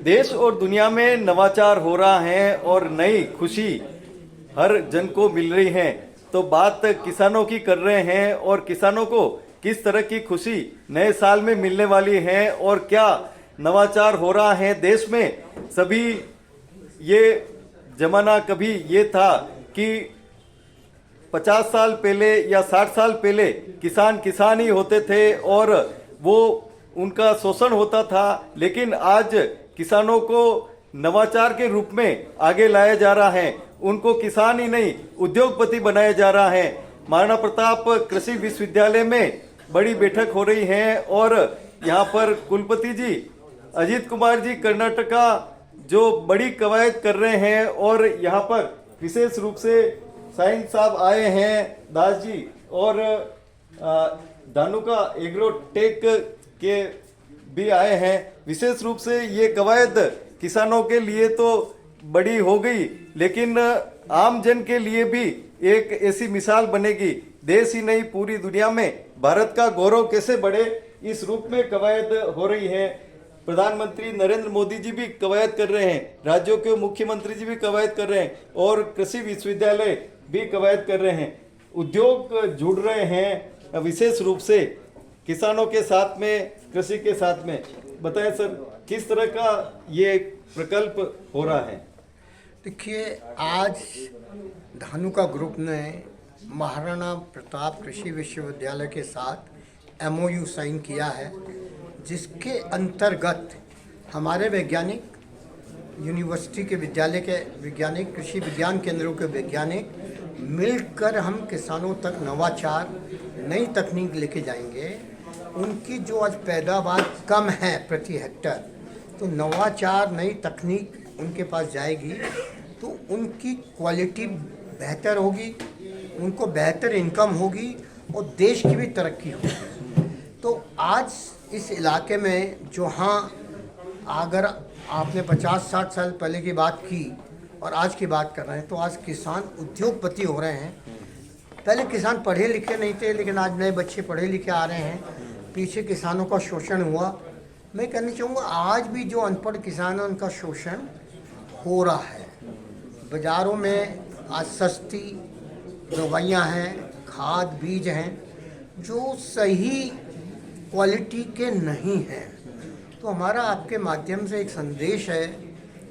देश और दुनिया में नवाचार हो रहा है और नई खुशी हर जन को मिल रही है। तो बात किसानों की कर रहे हैं और किसानों को किस तरह की खुशी नए साल में मिलने वाली है और क्या नवाचार हो रहा है देश में। सभी ये जमाना कभी ये था कि 50 साल पहले या 60 साल पहले किसान किसान ही होते थे और वो उनका शोषण होता था, लेकिन आज किसानों को नवाचार के रूप में आगे लाया जा रहा है। उनको किसान ही नहीं उद्योगपति बनाया जा रहा है। महाराणा प्रताप कृषि विश्वविद्यालय में बड़ी बैठक हो रही है और यहाँ पर कुलपति जी अजीत कुमार जी कर्नाटका जो बड़ी कवायद कर रहे हैं और यहाँ पर विशेष रूप से साइन साहब आए हैं, दास जी, और धानुका एग्रोटेक के भी आए हैं। विशेष रूप से ये कवायद किसानों के लिए तो बड़ी हो गई, लेकिन आम जन के लिए भी एक ऐसी मिसाल बनेगी। देश ही नहीं पूरी दुनिया में भारत का गौरव कैसे बढ़े, इस रूप में कवायद हो रही है। प्रधानमंत्री नरेंद्र मोदी जी भी कवायद कर रहे हैं, राज्यों के मुख्यमंत्री जी भी कवायद कर रहे हैं और कृषि विश्वविद्यालय भी कवायद कर रहे हैं। उद्योग जुड़ रहे हैं विशेष रूप से किसानों के साथ में, कृषि के साथ में। बताएं सर, किस तरह का ये प्रकल्प हो रहा है? देखिए, आज धानुका ग्रुप ने महाराणा प्रताप कृषि विश्वविद्यालय के साथ MOU साइन किया है, जिसके अंतर्गत हमारे वैज्ञानिक, यूनिवर्सिटी के विद्यालय के वैज्ञानिक, कृषि विज्ञान केंद्रों के वैज्ञानिक मिलकर हम किसानों तक नवाचार, नई तकनीक लेके जाएंगे। उनकी जो आज पैदावार कम है प्रति हेक्टर, तो नवाचार, नई तकनीक उनके पास जाएगी तो उनकी क्वालिटी बेहतर होगी, उनको बेहतर इनकम होगी और देश की भी तरक्की होगी। तो आज इस इलाके में जो, हाँ, अगर आपने 50-60 साल पहले की बात की और आज की बात कर रहे हैं, तो आज किसान उद्योगपति हो रहे हैं। पहले किसान पढ़े लिखे नहीं थे, लेकिन आज नए बच्चे पढ़े लिखे आ रहे हैं। पीछे किसानों का शोषण हुआ। मैं कहना चाहूँगा, आज भी जो अनपढ़ किसान हैं उनका शोषण हो रहा है। बाज़ारों में आज सस्ती दवाइयाँ हैं, खाद बीज हैं जो सही क्वालिटी के नहीं हैं। तो हमारा आपके माध्यम से एक संदेश है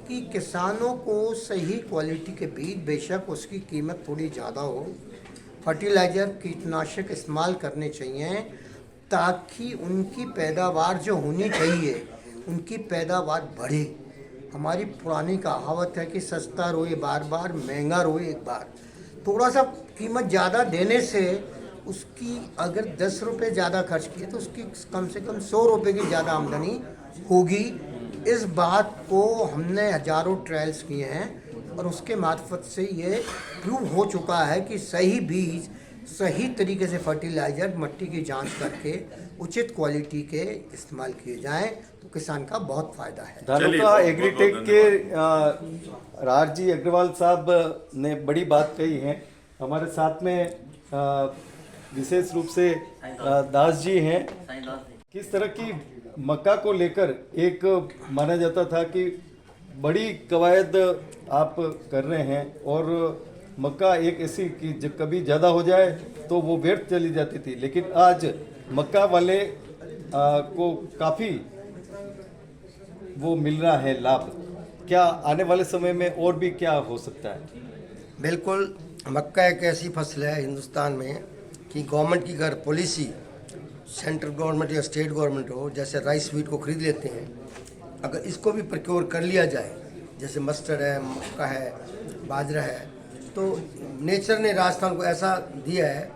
कि किसानों को सही क्वालिटी के बीज, बेशक उसकी कीमत थोड़ी ज़्यादा हो, फर्टिलाइज़र, कीटनाशक इस्तेमाल करने चाहिए ताकि उनकी पैदावार जो होनी चाहिए, उनकी पैदावार बढ़े। हमारी पुरानी कहावत है कि सस्ता रोए बार बार, महंगा रोए एक बार। थोड़ा सा कीमत ज़्यादा देने से उसकी अगर 10 रुपये ज़्यादा खर्च किए तो उसकी कम से कम 100 रुपये की ज़्यादा आमदनी होगी। इस बात को हमने हज़ारों ट्रायल्स किए हैं और उसके मार्फत से ये प्रूव हो चुका है कि सही बीज, सही तरीके से फर्टिलाइज़र, मट्टी की जांच करके उचित क्वालिटी के इस्तेमाल किए जाएं तो किसान का बहुत फ़ायदा है। धानुका एग्रीटेक के राजजी अग्रवाल साहब ने बड़ी बात कही है। हमारे साथ में विशेष रूप से दास जी हैं। किस तरह की मक्का को लेकर एक माना जाता था कि बड़ी कवायद आप कर रहे हैं और मक्का एक ऐसी कि जब कभी ज़्यादा हो जाए तो वो व्यर्थ चली जाती थी, लेकिन आज मक्का वाले को काफ़ी वो मिल रहा है लाभ। क्या आने वाले समय में और भी क्या हो सकता है? बिल्कुल, मक्का एक ऐसी फसल है हिंदुस्तान में कि गवर्नमेंट की अगर पॉलिसी, सेंट्रल गवर्नमेंट या स्टेट गवर्नमेंट हो, जैसे राइस व्हीट को खरीद लेते हैं, अगर इसको भी प्रोक्योर कर लिया जाए, जैसे मस्टर्ड है, मक्का है, बाजरा है, तो नेचर ने राजस्थान को ऐसा दिया है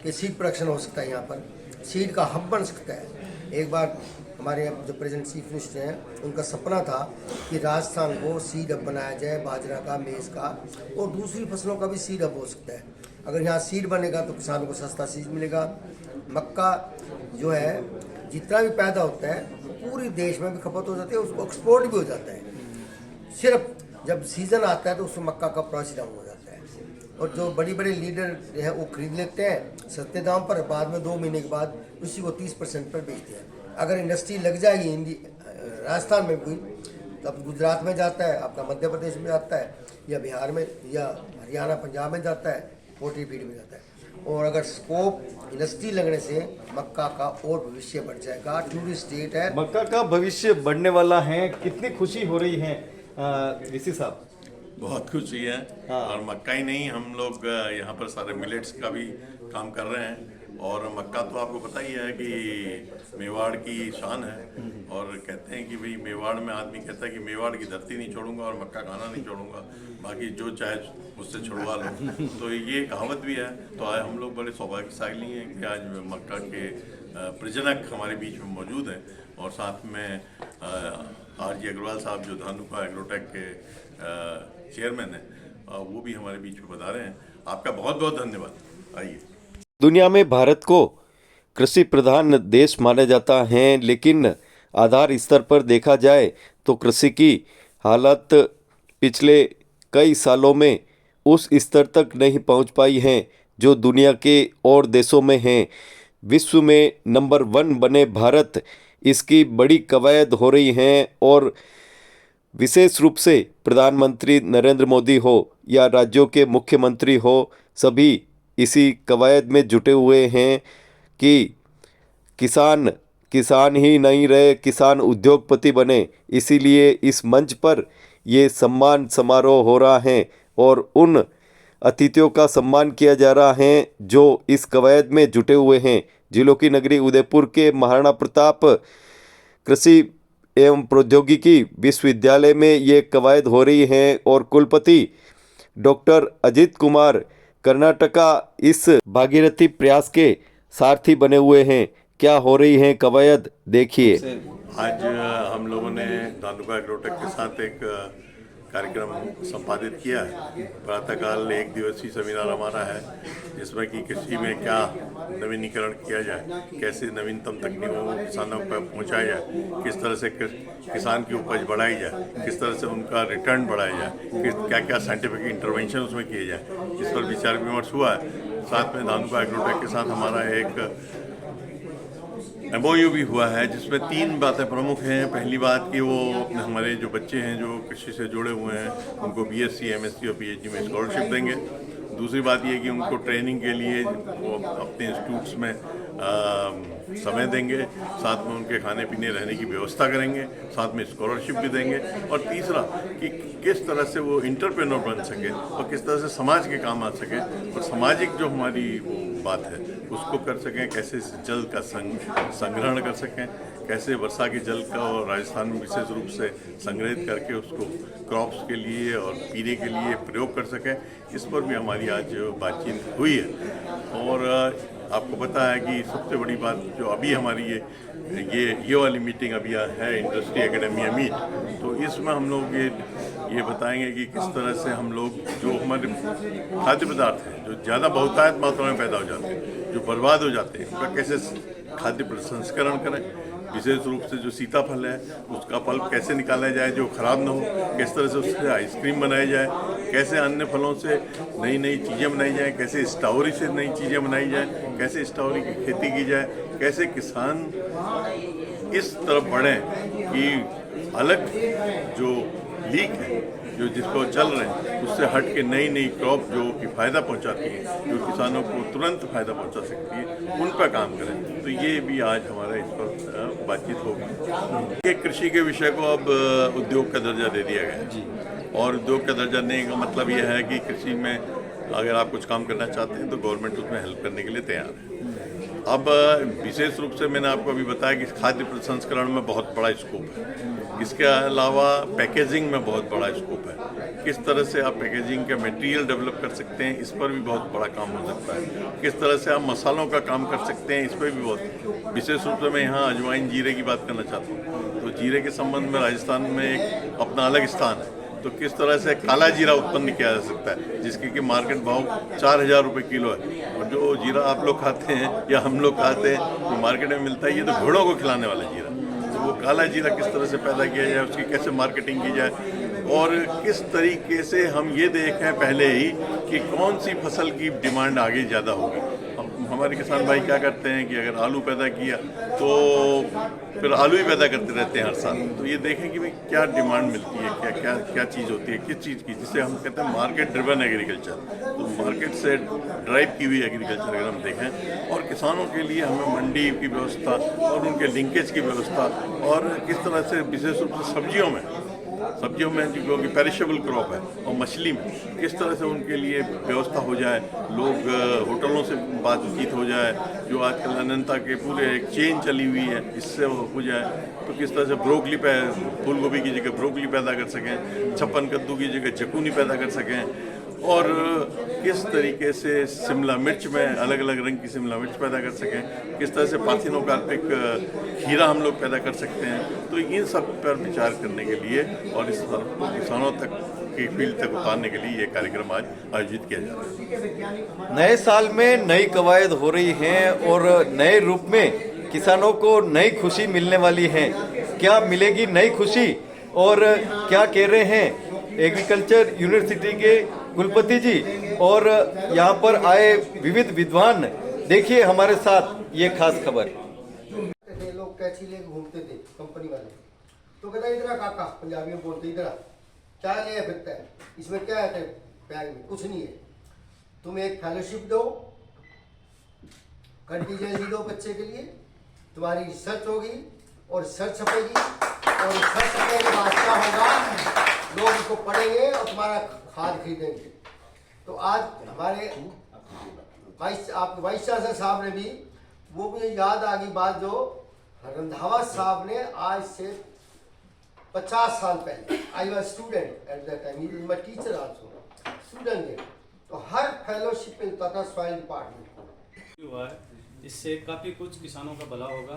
कि सीड प्रोडक्शन हो सकता है। यहाँ पर सीड का हब बन सकता है। एक बार हमारे जो प्रेजेंट चीफ मिनिस्टर हैं, उनका सपना था कि राजस्थान को सीड हब बनाया जाए, बाजरा का, मेज़ का और दूसरी फसलों का भी सीड हब हो सकता है। अगर यहाँ सीड बनेगा तो किसानों को सस्ता सीड मिलेगा। मक्का जो है जितना भी पैदा होता है पूरे देश में भी खपत हो जाती है, उसको एक्सपोर्ट भी हो जाता है। सिर्फ जब सीज़न आता है तो उसमें मक्का का प्राइस डाउन हो जाता है और जो बड़ी बड़े लीडर है वो खरीद लेते हैं सस्ते दाम पर, बाद में 2 महीने के बाद उसी को 30% पर बेचते हैं। अगर इंडस्ट्री लग जाएगी राजस्थान में भी तब गुजरात में जाता है, अपना मध्य प्रदेश में जाता है, या बिहार में, या हरियाणा पंजाब में जाता है, पोल्ट्री फीड में जाता है। और अगर स्कोप इंडस्ट्री लगने से मक्का का और भविष्य बढ़ जाएगा। टूरिस्ट स्टेट है, मक्का का भविष्य बढ़ने वाला है। कितनी खुशी हो रही है ऋषि साहब? बहुत खुशी है। और मक्का ही नहीं, हम लोग यहाँ पर सारे मिलेट्स का भी काम कर रहे हैं। और मक्का तो आपको पता ही है कि मेवाड़ की शान है। और कहते हैं कि भाई मेवाड़ में आदमी कहता है कि मेवाड़ की धरती नहीं छोड़ूंगा और मक्का खाना नहीं छोड़ूंगा, बाकी जो चाहे मुझसे छुड़वा लो। तो ये कहावत भी है। तो आज हम लोग बड़े सौभाग्यशाली हैं कि आज मक्का के प्रजनक हमारे बीच में मौजूद हैं। और साथ में RG अग्रवाल साहब जो धानुका एग्रोटेक के चेयरमैन हैं, वो भी हमारे बीच में बता रहे हैं। आपका बहुत बहुत धन्यवाद। आइए। दुनिया में भारत को कृषि प्रधान देश माना जाता है, लेकिन आधार स्तर पर देखा जाए तो कृषि की हालत पिछले कई सालों में उस स्तर तक नहीं पहुंच पाई है जो दुनिया के और देशों में है। विश्व में नंबर 1 बने भारत, इसकी बड़ी कवायद हो रही हैं। और विशेष रूप से प्रधानमंत्री नरेंद्र मोदी हो या राज्यों के मुख्यमंत्री हो, सभी इसी कवायद में जुटे हुए हैं कि किसान ही नहीं रहे, किसान उद्योगपति बने। इसीलिए इस मंच पर ये सम्मान समारोह हो रहा है और उन अतिथियों का सम्मान किया जा रहा है जो इस कवायद में जुटे हुए हैं। जिलों की नगरी उदयपुर के महाराणा प्रताप कृषि एवं प्रौद्योगिकी विश्वविद्यालय में ये कवायद हो रही है और कुलपति डॉक्टर अजित कुमार कर्नाटका इस भागीरथी प्रयास के सारथी बने हुए हैं। क्या हो रही है कवायद, देखिए। आज हम लोगों ने धानुका एग्रोटेक के साथ एक कार्यक्रम संपादित किया है। प्रातःकाल 1 दिवसीय सेमिनार हमारा है, जिसमें कि कृषि में क्या नवीनीकरण किया जाए, कैसे नवीनतम तकनीकों को किसानों पर पहुंचाया जाए, किस तरह से किसान की उपज बढ़ाई जाए, किस तरह से उनका रिटर्न बढ़ाया जाए, क्या क्या साइंटिफिक इंटरवेंशन उसमें किए जाए, इस पर विचार विमर्श हुआ है। साथ में धानुका एग्रोटेक के साथ हमारा एक MOU भी हुआ है, जिसमें 3 बातें प्रमुख हैं। पहली बात कि वो हमारे जो बच्चे हैं जो कृषि से जुड़े हुए हैं, उनको BSc, MSc और PhD में स्कॉलरशिप देंगे। दूसरी बात ये कि उनको ट्रेनिंग के लिए वो अपने इंस्टीट्यूट्स में समय देंगे, साथ में उनके खाने पीने रहने की व्यवस्था करेंगे, साथ में स्कॉलरशिप भी देंगे। और तीसरा कि किस तरह से वो इंटरप्रेन्योर बन सके और किस तरह से समाज के काम आ सके और सामाजिक जो हमारी वो बात है उसको कर सकें, कैसे जल का संग्रहण कर सकें, कैसे वर्षा के जल का और राजस्थान में विशेष रूप से संग्रहित करके उसको क्रॉप्स के लिए और पीने के लिए प्रयोग कर सकें। इस पर भी हमारी आज बातचीत हुई है। और आपको पता है कि सबसे बड़ी बात जो अभी हमारी ये वाली मीटिंग अभी है इंडस्ट्री एकेडमिया मीट, तो इसमें हम लोग ये बताएंगे कि किस तरह से हम लोग जो हमारे खाद्य पदार्थ हैं जो ज़्यादा बहुतायत मात्रा में पैदा हो जाते हैं, जो बर्बाद हो जाते हैं, उनका कैसे खाद्य प्रसंस्करण करें। विशेष रूप से जो सीताफल है उसका पल्प कैसे निकाला जाए जो ख़राब ना हो, किस तरह से उससे आइसक्रीम बनाई जाए, कैसे अन्य फलों से नई नई चीज़ें बनाई जाए, कैसे स्ट्रॉबेरी से नई चीज़ें बनाई जाए, कैसे स्ट्रॉबेरी की खेती की जाए, कैसे किसान इस तरफ बढ़ें कि अलग जो लीक है जो जिसको चल रहे हैं उससे हट के नई नई क्रॉप जो कि फ़ायदा पहुंचाती है, जो किसानों को तुरंत फ़ायदा पहुंचा सकती है, उन पर काम करें। तो ये भी आज हमारा इस पर बातचीत होगी। ये कृषि के विषय को अब उद्योग का दर्जा दे दिया गया है और उद्योग का दर्जा देने का मतलब ये है कि कृषि में अगर आप कुछ काम करना चाहते हैं तो गवर्नमेंट उसमें हेल्प करने के लिए तैयार है। अब विशेष रूप से मैंने आपको अभी बताया कि खाद्य प्रसंस्करण में बहुत बड़ा स्कोप है। इसके अलावा पैकेजिंग में बहुत बड़ा स्कोप है। किस तरह से आप पैकेजिंग का मटेरियल डेवलप कर सकते हैं, इस पर भी बहुत बड़ा काम हो सकता है। किस तरह से आप मसालों का काम कर सकते हैं, इस पर भी बहुत। विशेष रूप से मैं यहाँ अजवाइन जीरे की बात करना चाहता हूँ। तो जीरे के संबंध में राजस्थान में एक अपना अलग स्थान है। तो किस तरह से काला जीरा उत्पन्न किया जा सकता है जिसकी कि मार्केट भाव 4,000 रुपये किलो है, और जो जीरा आप लोग खाते हैं या हम लोग खाते हैं जो मार्केट में मिलता है ये तो घोड़ों को खिलाने वाला जीरा। तो वो काला जीरा किस तरह से पैदा किया जाए, उसकी कैसे मार्केटिंग की जाए और किस तरीके से हम ये देखें पहले ही कि कौन सी फसल की डिमांड आगे ज़्यादा होगी। हमारे किसान भाई क्या करते हैं कि अगर आलू पैदा किया तो फिर आलू ही पैदा करते रहते हैं हर साल। तो ये देखें कि भाई क्या डिमांड मिलती है, क्या क्या क्या चीज़ होती है, किस चीज़ की, जिसे हम कहते हैं मार्केट ड्रिवन एग्रीकल्चर। तो मार्केट से ड्राइव की हुई एग्रीकल्चर अगर हम देखें, और किसानों के लिए हमें मंडी की व्यवस्था और उनके लिंकेज की व्यवस्था, और किस तरह से विशेष रूप से सब्जियों में जो कि पेरिशेबल क्रॉप है, और मछली में किस तरह से उनके लिए व्यवस्था हो जाए, लोग होटलों से बातचीत हो जाए, जो आजकल अनंता के पूरे एक चेन चली हुई है, इससे हो जाए। तो किस तरह से ब्रोकली फूल गोभी की जगह ब्रोकली पैदा कर सकें, छप्पन कद्दू की जगह जकूनी पैदा कर सकें, और किस तरीके से शिमला मिर्च में अलग अलग रंग की शिमला मिर्च पैदा कर सकें, किस तरह से पार्थिनोकार्पिक खीरा हम लोग पैदा कर सकते हैं। तो इन सब पर विचार करने के लिए और इस तरफ को किसानों तक की फील्ड तक उतारने के लिए ये कार्यक्रम आज आयोजित किया जा रहा है। नए साल में नई कवायद हो रही हैं और नए रूप में किसानों को नई खुशी मिलने वाली है। क्या मिलेगी नई खुशी, और क्या कह रहे हैं एग्रीकल्चर यूनिवर्सिटी के कुलपति जी और यहाँ पर आए विविध विद्वान। देखिए हमारे साथ ये खास खबर। लोग कैची लेके घूमते थे कंपनी वाले, तो कहता इधर काका, पंजाबी में बोलते इधर क्या ले फिरता है, इसमें क्या है बैग में? कुछ नहीं है, तुम एक फेलोशिप दो, कंटीजेंसी दो बच्चे के लिए, तुम्हारी रिसर्च होगी और रिसर्च छपेगी, और रिसर्च छपने के बाद क्या होगा, लोग इसको पढ़ेंगे और तुम्हारा खाद खरीदेंगे। तो आज हमारे वाइस चांसलर साहब ने भी, वो मुझे याद आ गई बात जो रंधावा साहब ने आज से 50 साल पहले, I was student at that time, he was my teacher also, student थे, तो हर फेलोशिप मिलता था सॉइल डिपार्टमेंट हुआ है। इससे काफ़ी कुछ किसानों का भला होगा,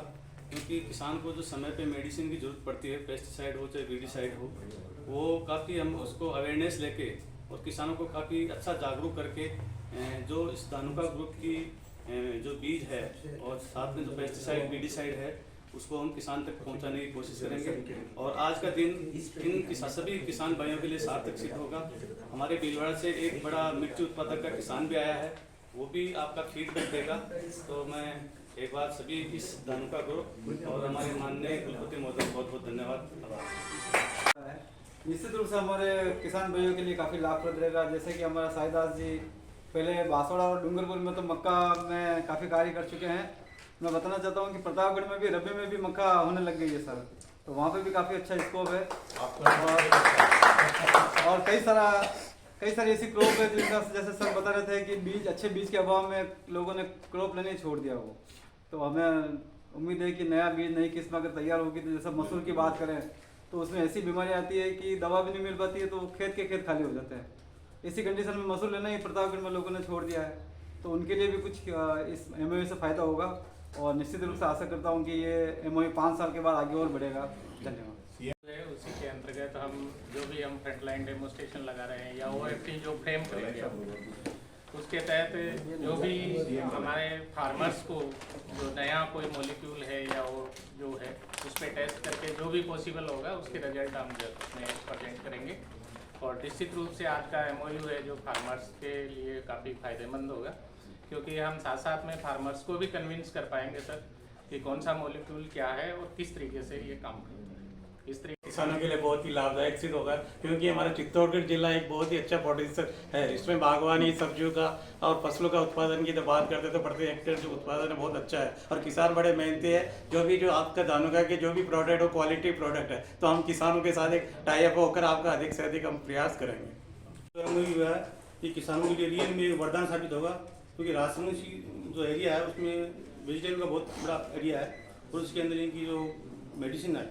क्योंकि किसान को जो समय पे मेडिसिन की जरूरत पड़ती है, पेस्टिसाइड हो चाहे वीडिसाइड हो, वो काफ़ी हम उसको अवेयरनेस लेके और किसानों को काफ़ी अच्छा जागरूक करके जो इस धानुका ग्रुप की जो बीज है और साथ में जो पेस्टिसाइड वीडिसाइड है उसको हम किसान तक पहुंचाने की कोशिश करेंगे। और आज का दिन इन सभी किसान भाइयों के लिए सार्थक सिद्ध होगा। हमारे भीलवाड़ा से एक बड़ा मिर्ची उत्पादक का किसान भी आया है, वो भी आपका फीडबैक देगा। तो मैं एक बार सभी इस धानुका ग्रुप और हमारे माननीय कुलपति महोदय बहुत बहुत धन्यवाद। निश्चित रूप से हमारे किसान भाइयों के लिए काफ़ी लाभप्रद रहेगा। जैसे कि हमारा साईदास जी पहले बांसवाड़ा और डूंगरपुर में तो मक्का में काफ़ी कार्य कर चुके हैं। मैं बताना चाहता हूँ कि प्रतापगढ़ में भी रबी में भी मक्का होने लग गई है सर, तो वहाँ पे भी काफ़ी अच्छा स्कोप है। और कई सारी ऐसी क्रॉप है जिनका जैसे सर बता रहे थे कि बीज अच्छे बीज के अभाव में लोगों ने क्रॉप लेने छोड़ दिया वो, तो हमें उम्मीद है कि नया बीज नई किस्म अगर तैयार होगी, तो जैसे मसूर की बात करें तो उसमें ऐसी बीमारी आती है कि दवा भी नहीं मिल पाती है, तो खेत के खेत खाली हो जाते हैं। इसी कंडीशन में मसूर लेना ही प्रतापगढ़ में लोगों ने छोड़ दिया है, तो उनके लिए भी कुछ इस एमओयू से फ़ायदा होगा। और निश्चित रूप से आशा करता हूँ कि ये एमओयू 5 साल के बाद आगे और बढ़ेगा। धन्यवाद। उसी के अंतर्गत हम जो भी फ्रंटलाइन डेमोस्ट्रेशन लगा रहे हैं या OFT जो फ्रेम करेंगे उसके तहत जो भी हमारे फार्मर्स को जो नया कोई मॉलिक्यूल है या वो जो है उस पर टेस्ट करके जो भी पॉसिबल होगा उसके रिजल्ट हम उसमें प्रेजेंट करेंगे। और निश्चित रूप से आज का MOU है जो फार्मर्स के लिए काफ़ी फ़ायदेमंद होगा, क्योंकि हम साथ साथ में फार्मर्स को भी कन्विंस कर पाएंगे सर कि कौन सा मॉलिक्यूल क्या है और किस तरीके से ये काम करता है। इस तरीके किसानों के लिए बहुत ही लाभदायक सिद्ध होगा, क्योंकि हमारा चित्तौड़गढ़ जिला एक बहुत ही अच्छा प्रोड्यूसर है। इसमें बागवानी, सब्जियों का और फसलों का उत्पादन की तो बात करते तो प्रति हेक्टेयर जो उत्पादन है बहुत अच्छा है, और किसान बड़े मेहनती है। जो आपका धानुका के जो भी प्रोडक्ट हो क्वालिटी प्रोडक्ट है, तो हम किसानों के साथ एक टाई अप होकर आपका अधिक से अधिक हम प्रयास करेंगे। तो मुझे हुआ है कि किसानों के लिए रियल में वरदान साबित होगा, क्योंकि राजस्थान की जो एरिया है उसमें वेजिटेबल का बहुत बड़ा एरिया है, और उसके अंदर इनकी जो मेडिसिन है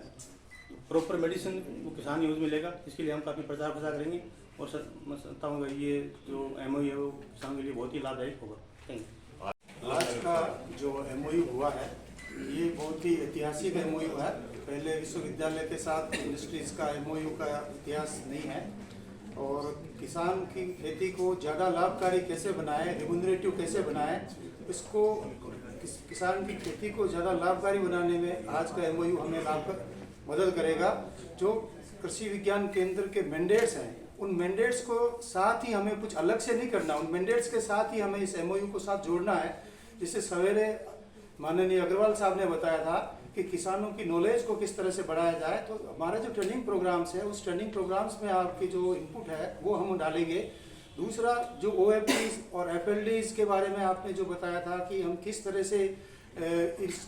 प्रॉपर मेडिसिन वो किसान यूज़ में लेगा। इसके लिए हम काफ़ी प्रचार करेंगे, और मैं समझता हूँ ये जो MOU है वो किसानों के लिए बहुत ही लाभदायक होगा। Thank you. आज का जो MOU हुआ है ये बहुत ही ऐतिहासिक MOU है। पहले विश्वविद्यालय के साथ इंडस्ट्रीज का MOU का इतिहास नहीं है, और किसान की खेती को ज़्यादा लाभकारी कैसे बनाएं, रिम्यूनरेटिव कैसे बनाएं, इसको किसान की खेती को ज़्यादा लाभकारी बनाने में आज का MOU हमें मदद करेगा। जो कृषि विज्ञान केंद्र के मैंडेट्स हैं, उन मैंडेट्स को साथ ही हमें कुछ अलग से नहीं करना, उन मैंडेट्स के साथ ही हमें इस MOU को साथ जोड़ना है, जिससे सवेरे माननीय अग्रवाल साहब ने बताया था कि किसानों की नॉलेज को किस तरह से बढ़ाया जाए। तो हमारे जो ट्रेनिंग प्रोग्राम्स है, उस ट्रेनिंग प्रोग्राम्स में आपकी जो इनपुट है वो हम डालेंगे। दूसरा, जो OFDs और FLDs के बारे में आपने जो बताया था कि हम किस तरह से इस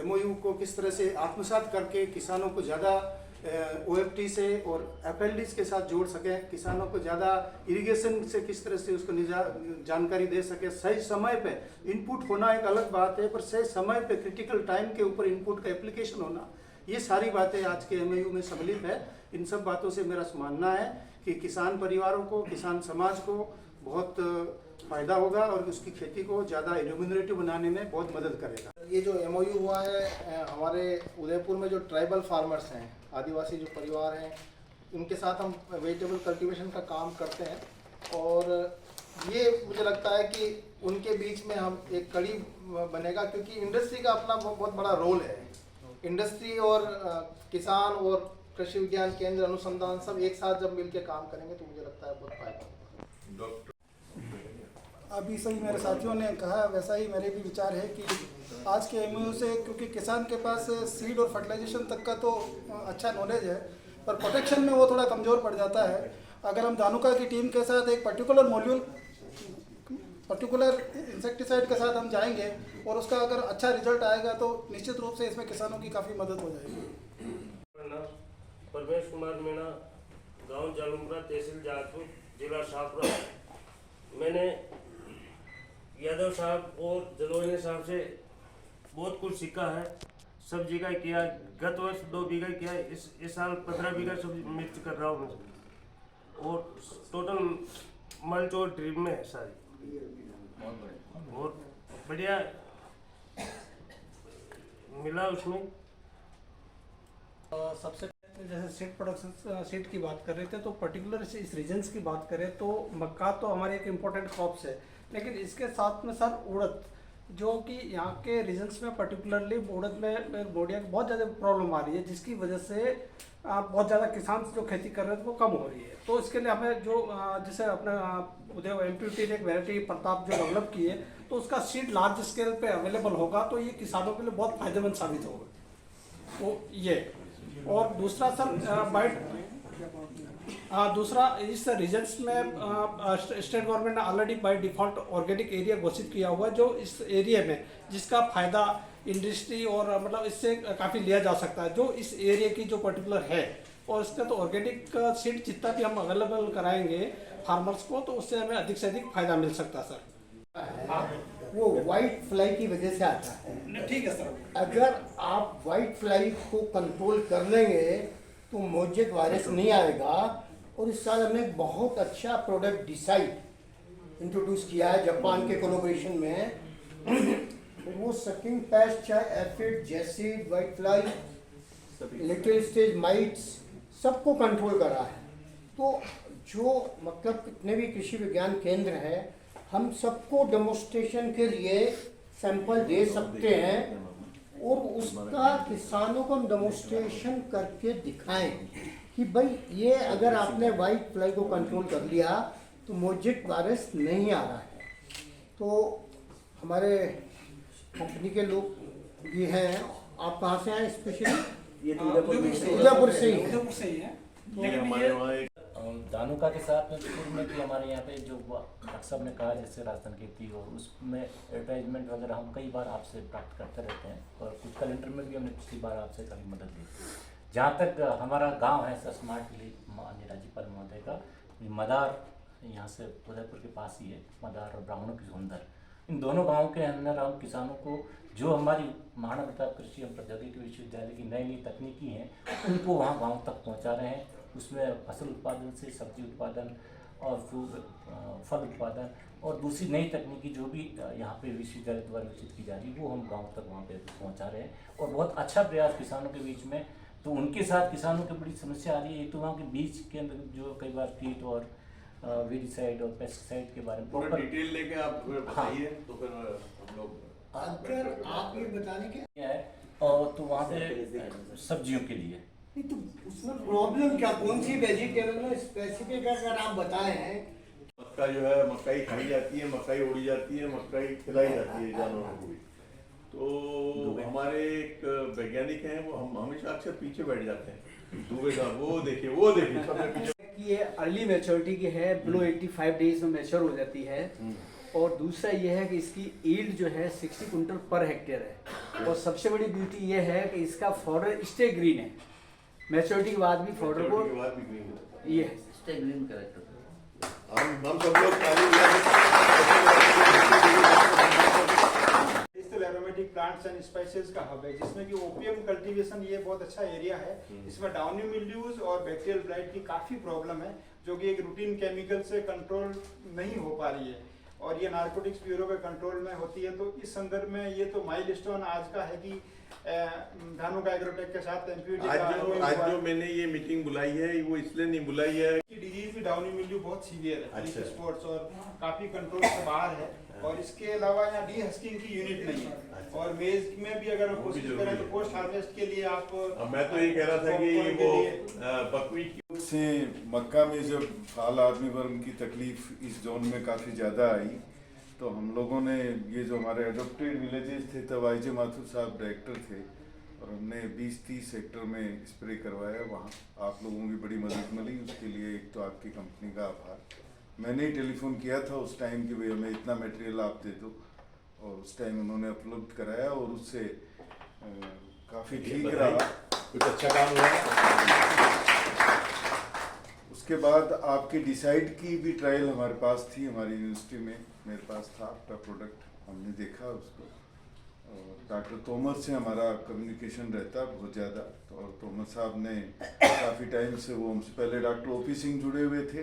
MOU को किस तरह से आत्मसात करके किसानों को ज़्यादा OFD से और FLDs के साथ जोड़ सकें, किसानों को ज़्यादा इरिगेशन से किस तरह से उसको जानकारी दे सके। सही समय पे इनपुट होना एक अलग बात है, पर सही समय पे क्रिटिकल टाइम के ऊपर इनपुट का एप्लीकेशन होना, ये सारी बातें आज के MOU में सम्मिलित है। इन सब बातों से मेरा मानना है कि किसान परिवारों को, किसान समाज को बहुत फ़ायदा होगा और उसकी खेती को ज़्यादा रिम्यूनरेटिव बनाने में बहुत मदद करेगा। ये जो MOU हुआ है, हमारे उदयपुर में जो ट्राइबल फार्मर्स हैं, आदिवासी जो परिवार हैं, उनके साथ हम वेजिटेबल कल्टीवेशन का काम करते हैं और ये मुझे लगता है कि उनके बीच में हम एक कड़ी बनेगा, क्योंकि इंडस्ट्री का अपना बहुत बड़ा रोल है। इंडस्ट्री और किसान और कृषि विज्ञान केंद्र अनुसंधान सब एक साथ जब मिलकर काम करेंगे तो मुझे लगता है बहुत फायदा होगा। अभी सही मेरे साथियों ने कहा, वैसा ही मेरे भी विचार है कि आज के MOU से, क्योंकि किसान के पास सीड और फर्टिलाइजेशन तक का तो अच्छा नॉलेज है, पर प्रोटेक्शन में वो थोड़ा कमज़ोर पड़ जाता है। अगर हम धानुका की टीम के साथ एक पर्टिकुलर मॉड्यूल, पर्टिकुलर इंसेक्टिसाइड के साथ हम जाएंगे और उसका अगर अच्छा रिजल्ट आएगा तो निश्चित रूप से इसमें किसानों की काफ़ी मदद हो जाएगी। परमेश कुमार मीणा, गांव जालुमपुरा, तहसील जहाजपुर, जिला शाहपुरा। मैंने यादव साहब और जलोने साहब से बहुत कुछ सीखा है। सब्जी का किया, गत वर्ष 2 बीघा किया, इस साल 15 बीघा सब्जी मिर्च कर रहा हूँ मैं, और टोटल मल्च और ड्रिप में है सारी। बहुत बढ़िया मिला उसमें। सबसे जैसे सीड प्रोडक्शन, सीड की बात कर रहे थे, तो पर्टिकुलर इस रीजन्स की बात करें तो मक्का तो हमारे एक इम्पोर्टेंट क्रॉप्स है, लेकिन इसके साथ में सर उड़द, जो कि यहाँ के रीजन्स में पर्टिकुलरली उड़द में बोडिया की बहुत ज़्यादा प्रॉब्लम आ रही है, जिसकी वजह से बहुत ज़्यादा किसान जो खेती कर रहे हैं वो कम हो रही है। तो इसके लिए हमें जो जैसे अपने उदय MPT ने एक वैरायटी प्रताप जो डेवलप की है, तो उसका सीड लार्ज स्केल पे अवेलेबल होगा तो ये किसानों के लिए बहुत फायदेमंद साबित होगा। तो ये, और दूसरा सर दूसरा इस रीजन्स में स्टेट गवर्नमेंट ने already by default organic area घोषित किया हुआ है, जो इस एरिया में जिसका फायदा इंडस्ट्री और मतलब इससे काफ़ी लिया जा सकता है, जो इस एरिया की जो पर्टिकुलर है। और इसका तो ऑर्गेनिक सीड जितना भी हम अवेलेबल कराएंगे फार्मर्स को, तो उससे हमें अधिक से अधिक फायदा मिल सकता है सर। वो वाइट फ्लाई की वजह से आता है। ठीक है सर। अगर आप वाइट फ्लाई को कंट्रोल कर लेंगे तो मोजेक वायरस नहीं आएगा। और इस साल हमने बहुत अच्छा प्रोडक्ट डिसाइड इंट्रोड्यूस किया है जापान के कोलैबोरेशन में। वो सकिंग पेस्ट, चाहे aphid, jassid, white fly, little stage mites, सबको कंट्रोल करा है। तो जो मतलब कितने भी कृषि विज्ञान केंद्र हैं, हम सबको डेमोन्स्ट्रेशन के लिए सैंपल दे सकते हैं और उसका किसानों को हम डेमोन्स्ट्रेशन करके दिखाएं कि भाई ये अगर आपने वाइट फ्लाई को कंट्रोल कर लिया तो मोजेक वायरस नहीं आ रहा है। तो हमारे कंपनी के लोग भी हैं। आप कहाँ से आए स्पेशली? ये तो उदयपुर से ही है। धानुका के साथ में शुरू में भी हमारे यहाँ पे जो डॉक्टर साहब ने कहा जैसे राजस्थान खेती हो, उसमें एडवर्टाइजमेंट वगैरह हम कई बार आपसे प्राप्त करते रहते हैं और कुछ कैलेंडर में भी हमने पिछली बार आपसे काफ़ी मदद ली। जहाँ तक हमारा गांव है सर, स्मार्ट विलेज माननीय राज्यपाल महोदय का, मदार यहाँ से उदयपुर के पास ही है, मदार और ब्राह्मणों की सुंदर, इन दोनों गाँव के अंदर हम किसानों को जो हमारी महाराणा प्रताप कृषि एवं प्रौद्योगिकी विश्वविद्यालय की नई नई तकनीकी हैं उनको वहाँ गाँव तक पहुँचा रहे हैं। उसमें फसल उत्पादन से सब्जी उत्पादन और फल उत्पादन और दूसरी नई तकनीकी जो भी यहाँ पे विश्वविद्यालय द्वारा विकसित की जा रही है वो हम गांव तक वहाँ पे पहुँचा रहे हैं और बहुत अच्छा प्रयास किसानों के बीच में। तो उनके साथ किसानों की बड़ी समस्या आ रही है, एक तो वहाँ के बीज के अंदर जो कई बार कीट और वेरिसाइड और पेस्टिसाइड के बारे में प्रॉपर डिटेल लेके आप बताइए तो फिर हम लोग अगर आप ये बताने के है और तो वहाँ पे सब्जियों के लिए नहीं, तो उसमें प्रॉब्लम क्या, कौन सी वेजिटेबल में स्पेसिफिक अगर आप बताएं मक्का जो है मकई खाई जाती है, मकई उड़ी जाती है, मकई खिलाई जाती है जानवरों को भी। तो हमारे एक वैज्ञानिक हैं, वो हम हमेशा अक्सर पीछे बैठ जाते हैं, दुबे साहब वो देखिए सबसे पीछे। ये अर्ली मैच्योरिटी की है, बिलो 85 डेज में मैच्योर हो जाती है। और दूसरा ये है कि इसकी ईल्ड जो है 60 कुंटल पर हेक्टेयर है। और सबसे बड़ी ब्यूटी ये है कि इसका फॉर्डर स्टे ग्रीन है, मैच्योरिटी के बाद भी फॉर्डर को ये स्टे ग्रीन करेक्टर। हम सब लोग एरोमेटिक प्लांट्स एंड स्पाइसेस का हब है, जिसमें कि ओपीएम कल्टीवेशन ये बहुत अच्छा एरिया है। इसमें डाउनी मिल्ड्यूज और बैक्टीरियल ब्लाइट की काफ़ी प्रॉब्लम है, जो कि एक रूटीन केमिकल से कंट्रोल नहीं हो पा रही है, और ये नारकोटिक्स ब्यूरो के कंट्रोल में होती है। तो इस संदर्भ में ये तो माइलस्टोन आज का है कि धानुका एग्रोटेक के साथ एमपीडी आज जो मैंने ये मीटिंग बुलाई है, वो इसलिए नहीं बुलाई है कि डिजीज भी डाउनी मिल्ड्यू बहुत सीवियर है, अच्छा। स्पॉट्स और काफी कंट्रोल से बाहर है। और इसके अलावा यहाँ डी हस्किंग की यूनिट नहीं है। और मेज में भी अगर हम कोशिश करें तो पोस्ट हार्वेस्ट के लिए आप मैं तो ये कह रहा था कि वो बकवीट से मक्का में जब फाल आर्मी वर्म की तकलीफ इस जोन में काफ़ी ज़्यादा आई, तो हम लोगों ने ये जो हमारे एडोप्टेड विलेजेस थे, तब आई.जे. माथुर साहब डायरेक्टर थे, और हमने 20-30 हेक्टर में स्प्रे करवाया। वहाँ आप लोगों की बड़ी मदद मिली, उसके लिए एक तो आपकी कंपनी का आभार। मैंने ही टेलीफोन किया था उस टाइम कि भाई हमें इतना मटेरियल आप दे दो, और उस टाइम उन्होंने उपलब्ध कराया, और उससे काफ़ी ठीक रहा, कुछ अच्छा काम हुआ। उसके बाद आपके डिसाइड की भी ट्रायल हमारे पास थी, हमारी यूनिवर्सिटी में मेरे पास था आपका प्रोडक्ट, हमने देखा उसको। और डॉक्टर तोमर से हमारा कम्युनिकेशन रहता बहुत ज़्यादा, तो और तोमर साहब ने काफ़ी टाइम से, वो हमसे पहले डॉक्टर ओ.पी. सिंह जुड़े हुए थे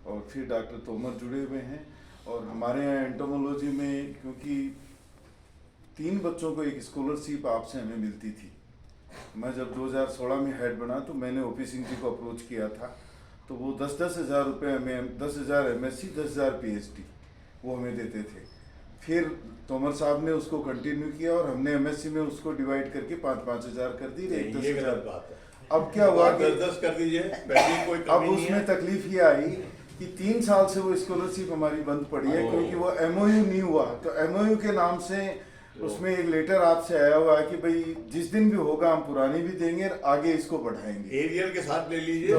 और फिर डॉक्टर तोमर जुड़े हुए हैं। और हमारे यहाँ एंटोमोलॉजी में, क्योंकि 3 बच्चों को एक स्कॉलरशिप आपसे हमें मिलती थी, मैं जब 2016 में हेड बना तो मैंने ओ.पी. सिंह जी को अप्रोच किया था, तो वो 10-10 हज़ार रुपये हमें, 10,000 MSc, 10,000 PhD वो हमें देते थे। फिर तोमर साहब ने उसको कंटिन्यू किया, और हमने MSc में उसको डिवाइड करके 5-5 हज़ार कर दी, 10,000 बात है। अब क्या हुआ कि 10-10 कर दीजिए, पहले कोई अब उसमें तकलीफ ये आई कि 3 साल से वो स्कॉलरशिप हमारी बंद पड़ी है, क्योंकि वो MOU नहीं हुआ। तो MOU के नाम से उसमें एक लेटर आपसे आया हुआ है कि भाई जिस दिन भी होगा हम पुरानी भी देंगे, आगे इसको बढ़ाएंगे। एरियल के साथ ले लीजिए।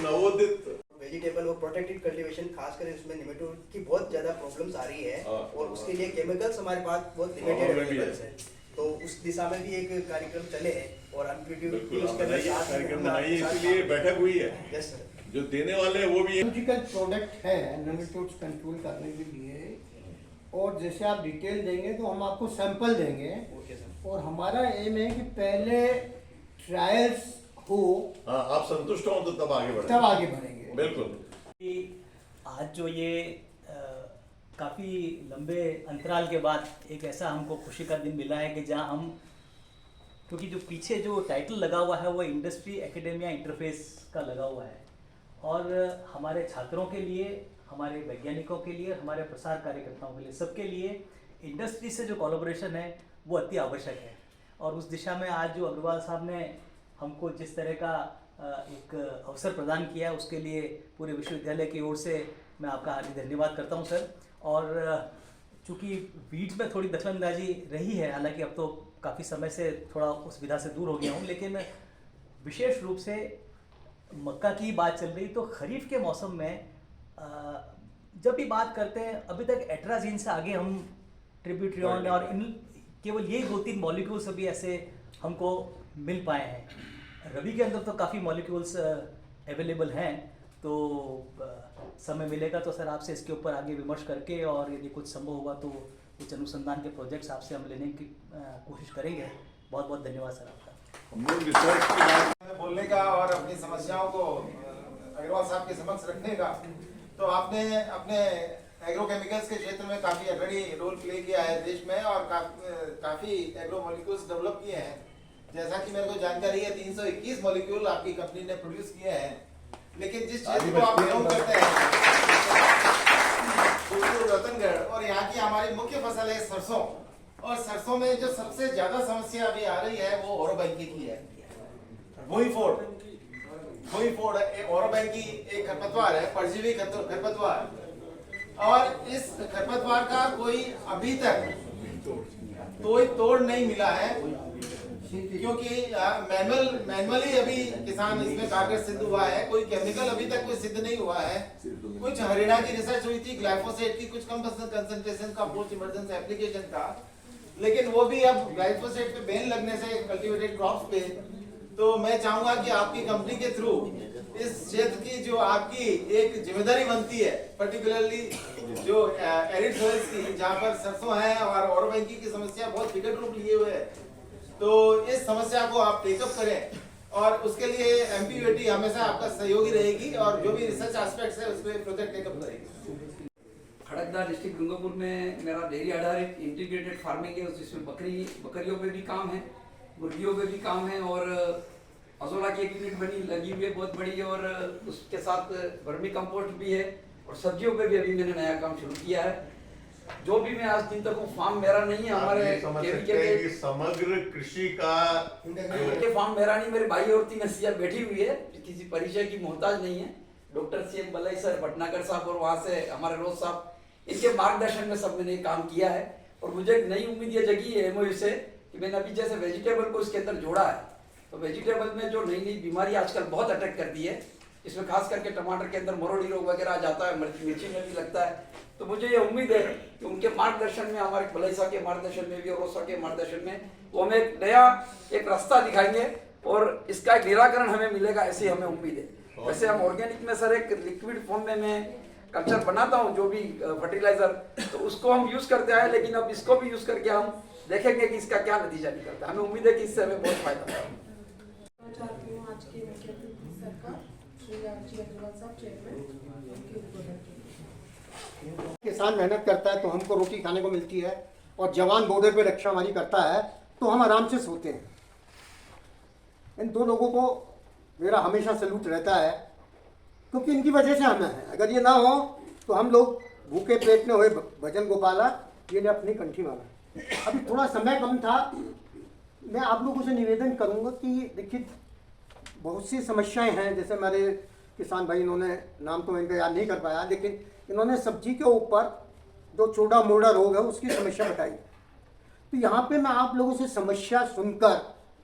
नवोदित वेजिटेबल और प्रोटेक्टेड कल्टीवेशन, खासकर इसमें निमेटोड की बहुत ज्यादा प्रॉब्लम्स आ रही है, और उसके लिए केमिकल्स हमारे पास बहुत लिमिटेड अवेलेबल्स है। तो उस दिशा में भी एक कार्यक्रम चले हैं, और कार्यक्रम बनाइए, इसलिए बैठक हुई है। Yes sir. जो देने वाले हैं वो भी सर्जिकल प्रोडक्ट है नेमेटोड्स कंट्रोल करने के लिए, और जैसे आप डिटेल देंगे तो हम आपको सैंपल देंगे। Okay sir. और हमारा एम है कि पहले ट्रायल्स हो, हाँ, आप संतुष्ट हो तो तब आगे बढ़ेंगे। बिल्कुल। आज जो ये काफ़ी लंबे अंतराल के बाद एक ऐसा हमको खुशी का दिन मिला है कि जहां हम, क्योंकि जो पीछे जो टाइटल लगा हुआ है वो इंडस्ट्री एकेडेमिया इंटरफेस का लगा हुआ है, और हमारे छात्रों के लिए, हमारे वैज्ञानिकों के लिए, हमारे प्रसार कार्यकर्ताओं के लिए, सबके लिए इंडस्ट्री से जो कोलैबोरेशन है वो अति आवश्यक है। और उस दिशा में आज जो अग्रवाल साहब ने हमको जिस तरह का एक अवसर प्रदान किया, उसके लिए पूरे विश्वविद्यालय की ओर से मैं आपका हार्दिक धन्यवाद करता हूं सर। और चूँकि वीड्स में थोड़ी दखलंदाजी रही है, हालांकि अब तो काफ़ी समय से थोड़ा उस विधा से दूर हो गया हूँ, लेकिन विशेष रूप से मक्का की बात चल रही, तो खरीफ के मौसम में जब भी बात करते हैं, अभी तक एट्राजीन से आगे हम ट्रिब्यूट्रियन और इन केवल यही 2-3 मॉलिक्यूल्स अभी ऐसे हमको मिल पाए हैं। रबी के अंदर तो काफ़ी मॉलिक्यूल्स अवेलेबल हैं, तो समय मिलेगा तो सर आपसे इसके ऊपर आगे विमर्श करके, और यदि कुछ संभव हुआ तो कुछ अनुसंधान के प्रोजेक्ट्स आपसे हम लेने की कोशिश करेंगे। बहुत बहुत धन्यवाद सर आपका। बोलने का और अपनी समस्याओं को अग्रवाल साहब के समक्ष रखने का, तो आपने अपने एग्रोकेमिकल्स के क्षेत्र में काफ़ी अग्रणी रोल प्ले किया है देश में, और काफ़ी एग्रो मॉलिक्यूल्स डेवलप किए हैं। जैसा कि मेरे को जानकारी है 321 मॉलिक्यूल आपकी कंपनी ने प्रोड्यूस किए हैं, लेकिन जिस क्षेत्र को आप बिलोंग करते हैं, रतनगढ़, और यहाँ की हमारी मुख्य फसल है सरसों, और सरसों में जो सबसे ज्यादा समस्या अभी आ रही है वो ओरोबाइके की है, वही फोर्ड। भूईफोड़ ओरोबैन की एक खरपतवार है, परजीवी खरपतवार, और इस खरपतवार का कोई अभी तक कोई तोड़ नहीं मिला है, क्योंकि मैनुअली अभी किसान इसमें कारगर सिद्ध हुआ है, कोई केमिकल अभी तक कोई सिद्ध नहीं हुआ है। कुछ हरियाणा की रिसर्च हुई थी ग्लाइफोसेट की, कुछ कम कंसंट्रेशन का पोस्ट इमरजेंसी एप्लीकेशन था, लेकिन वो भी अब ग्लाइफोसेट पे बैन लगने से कल्टीवेटेड क्रॉप्स पे, तो मैं चाहूंगा कि आपकी कंपनी के थ्रू इस क्षेत्र की जो आपकी एक जिम्मेदारी बनती है, पर्टिकुलरली जो एरिड सॉइल्स की, जहाँ पर सरसों है और ओरोबैंकी की समस्या बहुत विकट रूप लिए हुए है, तो इस समस्या को आप टेकअप करें, और उसके लिए एमपीयूटी हमेशा आपका सहयोगी रहेगी, और जो भी रिसर्च एस्पेक्ट्स है उसमें प्रोजेक्ट टेकअप करेगी। खड़गदा डिस्ट्रिक्ट गंगापुर में मेरा डेयरी आधारित इंटीग्रेटेड फार्मिंग है, जिसमें बकरियों पे भी काम है, मुर्गियों पे भी काम है, और अजोला की एक यूनिट बनी लगी हुई है बहुत बड़ी, और उसके साथ वर्मी कंपोस्ट भी है, और सब्जियों पे भी अभी मैंने नया काम शुरू किया है। जो भी मैं आज दिन तक हूँ, फार्म मेरा नहीं है, हमारे समग्र कृषि का फार्म मेरा नहीं, मेरे भाई और 3 हस्तियाँ बैठी हुई है, किसी परिचय की मोहताज नहीं है। डॉक्टर CM बलई सर, भटनागर साहब, और वहाँ से हमारे रोज साहब, इनके मार्गदर्शन में सब मैंने काम किया है, और मुझे एक नई उम्मीद ये जगी है MOU से कि मैंने अभी जैसे वेजिटेबल को इसके अंदर जोड़ा है, तो वेजिटेबल में जो नई नई बीमारी आजकल बहुत अटैक करती है, इसमें खास करके टमाटर के अंदर मरोड़ी रोग वगैरह आ जाता है, मिर्ची में भी लगता है, तो मुझे ये उम्मीद है कि उनके मार्गदर्शन में, हमारे बलई साहब के मार्गदर्शन में भी और रोसा के मार्गदर्शन में, वो हमें एक नया एक रास्ता दिखाएंगे, और इसका एक निराकरण हमें मिलेगा, ऐसी हमें उम्मीद है। वैसे हम ऑर्गेनिक में सर एक लिक्विड फॉर्म में मैं कल्चर बनाता हूँ, जो भी फर्टिलाइजर, तो उसको हम यूज करते हैं, लेकिन अब इसको भी यूज करके हम देखेंगे कि इसका क्या नतीजा निकलता है। हमें उम्मीद है कि इससे हमें बहुत फायदा होगा। किसान मेहनत करता है तो हमको रोटी खाने को मिलती है, और जवान बॉर्डर पे रक्षा हमारी करता है तो हम आराम से सोते हैं। इन 2 लोगों को मेरा हमेशा सैल्यूट रहता है, क्योंकि इनकी वजह से हम हैं। अगर ये ना हो तो हम लोग भूखे पेट में हुए भजन गोपाला, ये ने अपनी कंठी मारा। अभी थोड़ा समय कम था, मैं आप लोगों से निवेदन करूंगा कि देखिए बहुत सी समस्याएं हैं, जैसे हमारे किसान भाई, इन्होंने नाम तो इनका याद नहीं कर पाया, लेकिन इन्होंने सब्जी के ऊपर जो छोटा मोटा रोग है उसकी समस्या बताई। तो यहाँ पे मैं आप लोगों से समस्या सुनकर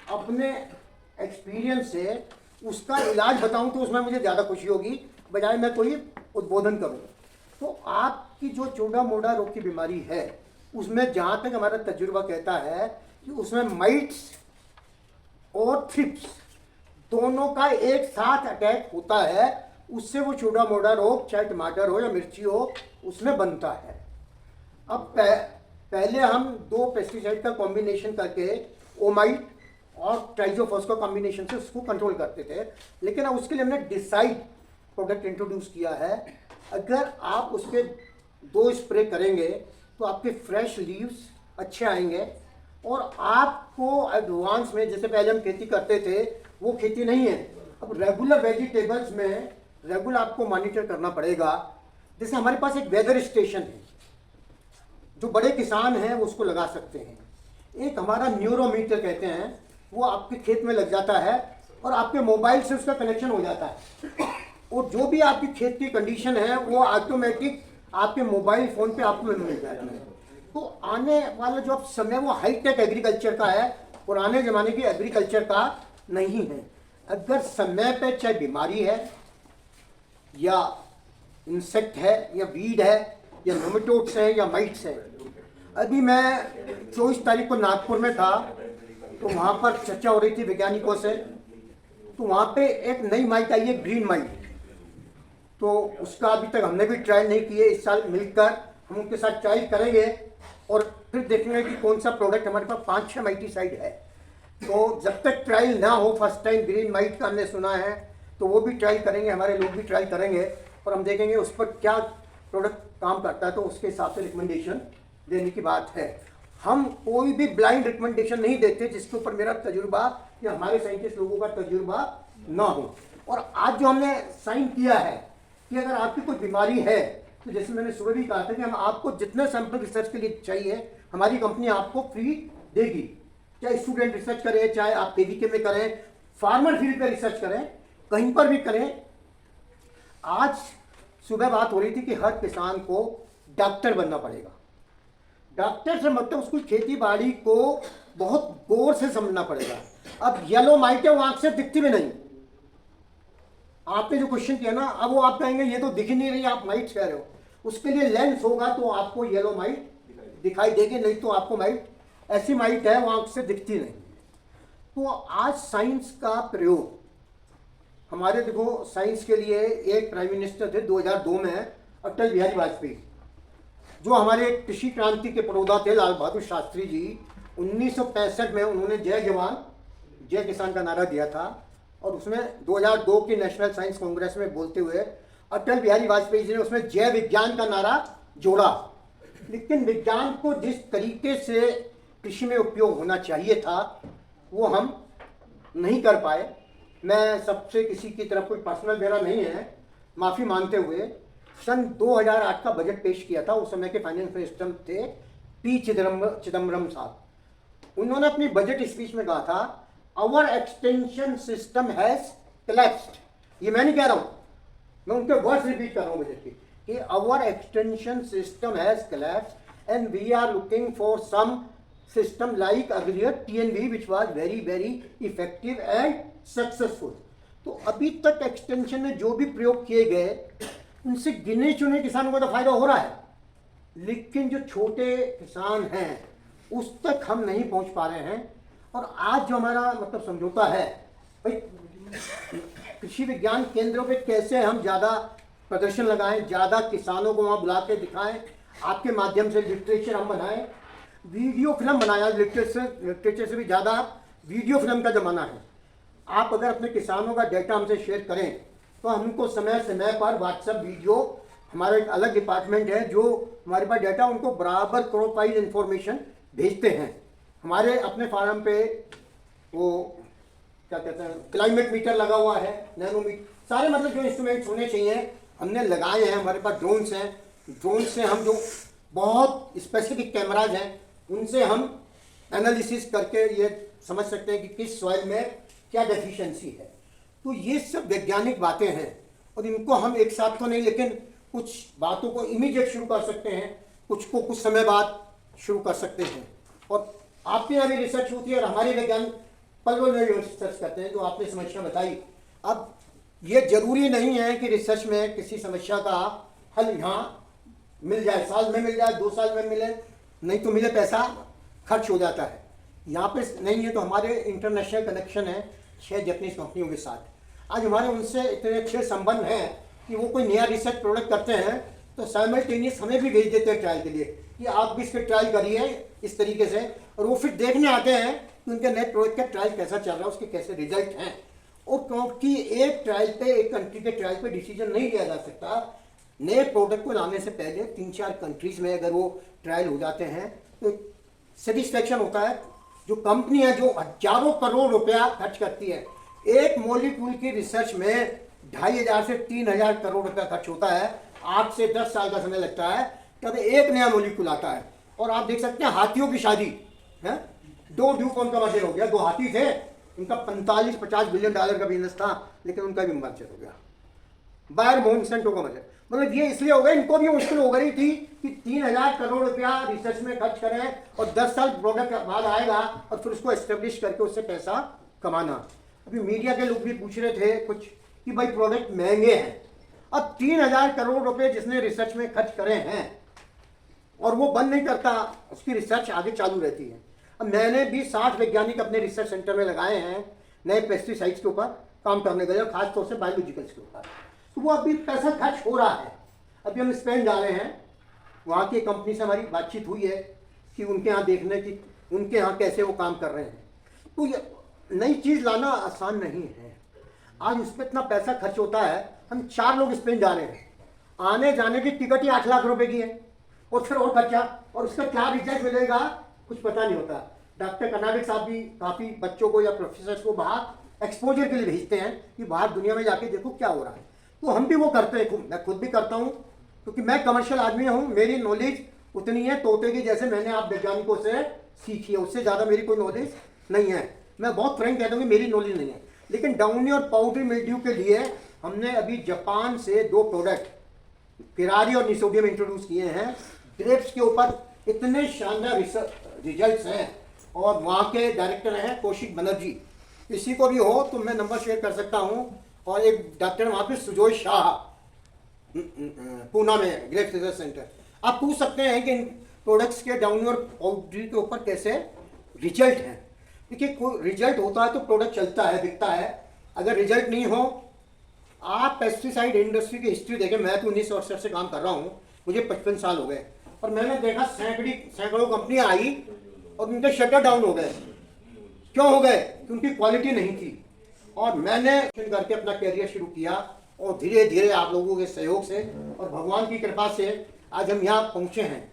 अपने एक्सपीरियंस से उसका इलाज बताऊं तो उसमें मुझे ज़्यादा खुशी होगी, बजाय मैं कोई उद्बोधन करूं। तो आपकी जो छोटा मोटा रोग की बीमारी है, उसमें जहाँ तक हमारा तजुर्बा कहता है कि उसमें माइट्स और थ्रिप्स दोनों का एक साथ अटैक होता है, उससे वो छोटा मोटा रोग, चाहे टमाटर हो या मिर्ची हो, उसमें बनता है। अब पहले हम 2 पेस्टिसाइड का कॉम्बिनेशन करके ओमाइट और ट्राइजोफॉस का कॉम्बिनेशन से उसको कंट्रोल करते थे, लेकिन अब उसके लिए हमने डिसाइड प्रोडक्ट इंट्रोड्यूस किया है। अगर आप उसके 2 स्प्रे करेंगे तो आपके फ्रेश लीव्स अच्छे आएंगे, और आपको एडवांस में, जैसे पहले हम खेती करते थे वो खेती नहीं है, अब रेगुलर वेजिटेबल्स में रेगुलर आपको मॉनिटर करना पड़ेगा। जैसे हमारे पास एक वेदर स्टेशन है, जो बड़े किसान हैं वो उसको लगा सकते हैं। एक हमारा न्यूरोमीटर कहते हैं, वो आपके खेत में लग जाता है और आपके मोबाइल से उसका कनेक्शन हो जाता है, और जो भी आपकी खेत की कंडीशन है वो ऑटोमेटिक आपके मोबाइल फ़ोन पे आपको मिल जाता है। तो आने वाला जो अब समय वो हाईटेक एग्रीकल्चर का है, पुराने ज़माने की एग्रीकल्चर का नहीं है। अगर समय पे चाहे बीमारी है या इंसेक्ट है या वीड है या नोमेटोड्स है या माइट्स है। अभी मैं 24 तारीख को नागपुर में था, तो वहाँ पर चर्चा हो रही थी वैज्ञानिकों से, तो वहाँ पे एक नई माइट आई है, ग्रीन माइट। तो उसका अभी तक हमने भी ट्रायल नहीं किए, इस साल मिलकर हम उनके साथ ट्रायल करेंगे और फिर देखेंगे कि कौन सा प्रोडक्ट हमारे पास 5-6 माइटीसाइड है। तो जब तक ट्रायल ना हो, फर्स्ट टाइम ग्रीन माइट का हमने सुना है, तो वो भी ट्रायल करेंगे, हमारे लोग भी ट्रायल करेंगे, और हम देखेंगे उस पर क्या प्रोडक्ट काम करता है, तो उसके हिसाब से रिकमेंडेशन देने की बात है। हम कोई भी ब्लाइंड रिकमेंडेशन नहीं देते जिसके ऊपर मेरा तजुर्बा या हमारे साइंटिस्ट लोगों का तजुर्बा ना हो। और आज जो हमने साइन किया है कि अगर आपकी कोई बीमारी है, तो जैसे मैंने सुबह भी कहा था कि हम आपको जितने सैंपल रिसर्च के लिए चाहिए, हमारी कंपनी आपको फ्री देगी। चाहे स्टूडेंट रिसर्च करें, चाहे आप केवीके में करें, फार्मर फील्ड पे रिसर्च करें, कहीं पर भी करें। आज सुबह बात हो रही थी कि हर किसान को डॉक्टर बनना पड़ेगा। डॉक्टर से मतलब उसको खेती बाड़ी को बहुत गौर से समझना पड़ेगा। अब येलो माइट है वो आँख से दिखती भी नहीं। आपने जो क्वेश्चन किया ना, अब वो आप कहेंगे ये तो दिख ही नहीं रही, आप माइट कह रहे हो। उसके लिए लेंस होगा तो आपको येलो माइट दिखाई देगी, नहीं तो आपको माइट ऐसी माइट है वो आँख से दिखती नहीं। तो आज साइंस का प्रयोग हमारे, देखो साइंस के लिए एक प्राइम मिनिस्टर थे 2002 में, अटल बिहारी वाजपेयी, जो हमारे कृषि क्रांति के पुरोधा थे लाल बहादुर शास्त्री जी। 1965 में उन्होंने जय जवान जय किसान का नारा दिया था, और उसमें 2002 की नेशनल साइंस कांग्रेस में बोलते हुए अटल बिहारी वाजपेयी जी ने उसमें जय विज्ञान का नारा जोड़ा। लेकिन विज्ञान को जिस तरीके से कृषि में उपयोग होना चाहिए था वो हम नहीं कर पाए। मैं सबसे किसी की तरफ कोई पर्सनल मेरा नहीं है, माफ़ी मांगते हुए सन 2008 का बजट पेश किया था। उस समय के फाइनेंस मिनिस्टर थे पी चिदम्बरम साहब। उन्होंने अपनी बजट स्पीच में कहा था, our extension system has collapsed. ये मैं नहीं कह रहा हूँ, मैं उनके वर्ड्स रिपीट कर रहा हूँ बजट की, कि our extension system has collapsed and we are looking for some system like earlier TNV which was very very effective and successful. तो अभी तक एक्सटेंशन में जो भी प्रयोग किए गए उनसे गिने चुने किसानों को तो फायदा हो रहा है, लेकिन जो छोटे किसान हैं उस तक हम नहीं पहुंच पा रहे हैं। और आज जो हमारा मतलब समझौता है भाई, कृषि विज्ञान केंद्रों पे कैसे हम ज़्यादा प्रदर्शन लगाएं, ज़्यादा किसानों को वहाँ बुला के दिखाएं, आपके माध्यम से लिटरेचर हम बनाएं, वीडियो फिल्म बनाया। लिटरेचर से भी ज़्यादा वीडियो फिल्म का ज़माना है। आप अगर अपने किसानों का डेटा हमसे शेयर करें तो हमको समय समय पर व्हाट्सएप वीडियो, हमारा एक अलग डिपार्टमेंट है जो हमारे पास डेटा, उनको बराबर क्रॉप वाइज इंफॉर्मेशन भेजते हैं। हमारे अपने फार्म पे वो क्या कहते हैं क्लाइमेट मीटर लगा हुआ है, नैनोमीटर, सारे मतलब जो इंस्ट्रूमेंट्स होने चाहिए हमने लगाए हैं। हमारे पास ड्रोन्स हैं, ड्रोन से हम जो बहुत स्पेसिफिक कैमराज हैं उनसे हम एनालिसिस करके ये समझ सकते हैं कि किस सॉइल में क्या डेफिशिएंसी है। तो ये सब वैज्ञानिक बातें हैं और इनको हम एक साथ तो नहीं, लेकिन कुछ बातों को इमीडिएट शुरू कर सकते हैं, कुछ को कुछ समय बाद शुरू कर सकते हैं। और आपके यहाँ भी रिसर्च होती है और हमारे वैज्ञानिक पल पल में रिसर्च करते हैं, जो आपने समस्या बताई। अब ये जरूरी नहीं है कि रिसर्च में किसी समस्या का हल यहाँ मिल जाए, साल में मिल जाए, 2 साल में मिले, नहीं तो मिले पैसा खर्च हो जाता है। यहाँ पे नहीं है तो हमारे इंटरनेशनल कनेक्शन है 6 जापानीज कंपनियों के साथ। आज हमारे उनसे इतने अच्छे संबंध हैं कि वो कोई नया रिसर्च प्रोडक्ट करते हैं तो साइमल्टेनियस हमें भी भेज देते हैं ट्रायल के लिए कि आप भी इसके ट्रायल करिए इस तरीके से, और वो फिर देखने आते हैं कि उनके नए प्रोडक्ट का ट्रायल कैसा चल रहा है, उसके कैसे रिजल्ट हैं। और क्योंकि एक ट्रायल पे, एक कंट्री के ट्रायल पे डिसीजन नहीं लिया जा सकता। नए प्रोडक्ट को लाने से पहले 3-4 कंट्रीज में अगर वो ट्रायल हो जाते हैं तो सेटिस्फैक्शन होता है। जो कंपनी है जो हजारों करोड़ रुपया खर्च करती है, एक मॉलिक्यूल की रिसर्च में 2500 से 3000 करोड़ रुपया खर्च होता है, 8 से 10 साल का समय लगता है तब एक नया मॉलिक्यूल आता है। और आप देख सकते हैं हाथियों की शादी है, 2 ड्यूकॉन का मर्जर हो गया, 2 हाथी थे, उनका 45-50 बिलियन डॉलर का बिजनेस था, लेकिन उनका भी मर्जर हो गया। बायर मोनसेंटो का मर्जर, मतलब ये इसलिए हो गया, इनको भी मुश्किल हो गई थी कि 3000 करोड़ रुपया रिसर्च में खर्च करें और 10 साल प्रोडक्ट बाद आएगा और फिर उसको एस्टेब्लिश करके उससे पैसा कमाना। अभी मीडिया के लोग भी पूछ रहे थे कुछ कि भाई प्रोडक्ट महंगे हैं। अब 3000 करोड़ रुपए जिसने रिसर्च में खर्च करे हैं और वो बंद नहीं करता, उसकी रिसर्च आगे चालू रहती है। अब मैंने भी 60 वैज्ञानिक अपने रिसर्च सेंटर में लगाए हैं नए पेस्टिसाइड्स के ऊपर काम करने के लिए, खासतौर से बायोलॉजिकल्स के ऊपर। तो वो अभी पैसा खर्च हो रहा है। अभी हम स्पेन जा रहे हैं, वहाँ की कंपनी से हमारी बातचीत हुई है कि उनके यहाँ देखने की उनके यहाँ कैसे वो काम कर रहे हैं। तो ये नई चीज़ लाना आसान नहीं है, आज उस पर इतना पैसा खर्च होता है। हम 4 लोग स्पेन जा रहे हैं, आने जाने की टिकट ही 8 लाख रुपए की है और फिर और खर्चा, और उसका क्या रिजल्ट मिलेगा कुछ पता नहीं होता। डॉक्टर कर्नाटक साहब भी काफ़ी बच्चों को या प्रोफेसर्स को बाहर एक्सपोजर के लिए भेजते हैं कि बाहर दुनिया में जाके देखो क्या हो रहा है। तो हम भी वो करते हैं, मैं खुद भी करता हूँ क्योंकि मैं कमर्शियल आदमी हूँ, मेरी नॉलेज उतनी है तोते की जैसे मैंने आप वैज्ञानिकों से सीखी है, उससे ज़्यादा मेरी कोई नॉलेज नहीं है। मैं बहुत फ्रैंक कहता हूँ कि मेरी नॉलेज नहीं है, लेकिन डाउनी और पाउडरी मिल्ड्यू के लिए हमने अभी जापान से 2 प्रोडक्ट फिरारी और निसोडियम इंट्रोड्यूस किए हैं। ग्रेप्स के ऊपर इतने शानदार रिजल्ट्स हैं और वहाँ के डायरेक्टर हैं कौशिक बनर्जी। किसी को भी हो तो मैं नंबर शेयर कर सकता हूँ। और एक डॉक्टर वहाँ पे सुजोय शाह पूना में ग्रेप्स रिसर्च सेंटर, आप पूछ सकते हैं कि इन प्रोडक्ट्स के डाउनी और पाउडरी के ऊपर कैसे रिजल्ट हैं। देखिए कोई रिजल्ट होता है तो प्रोडक्ट चलता है, बिकता है। अगर रिजल्ट नहीं हो, आप पेस्टिसाइड इंडस्ट्री की हिस्ट्री देखें। मैं तो 1968 से काम कर रहा हूँ, मुझे 55 साल हो गए और मैंने देखा सैकड़ों कंपनियां आई और उनके शटर डाउन हो गए। क्यों हो गए? कि उनकी क्वालिटी नहीं थी। और मैंने करके अपना कैरियर शुरू किया और धीरे धीरे आप लोगों के सहयोग से और भगवान की कृपा से आज हम यहाँ पहुँचे हैं।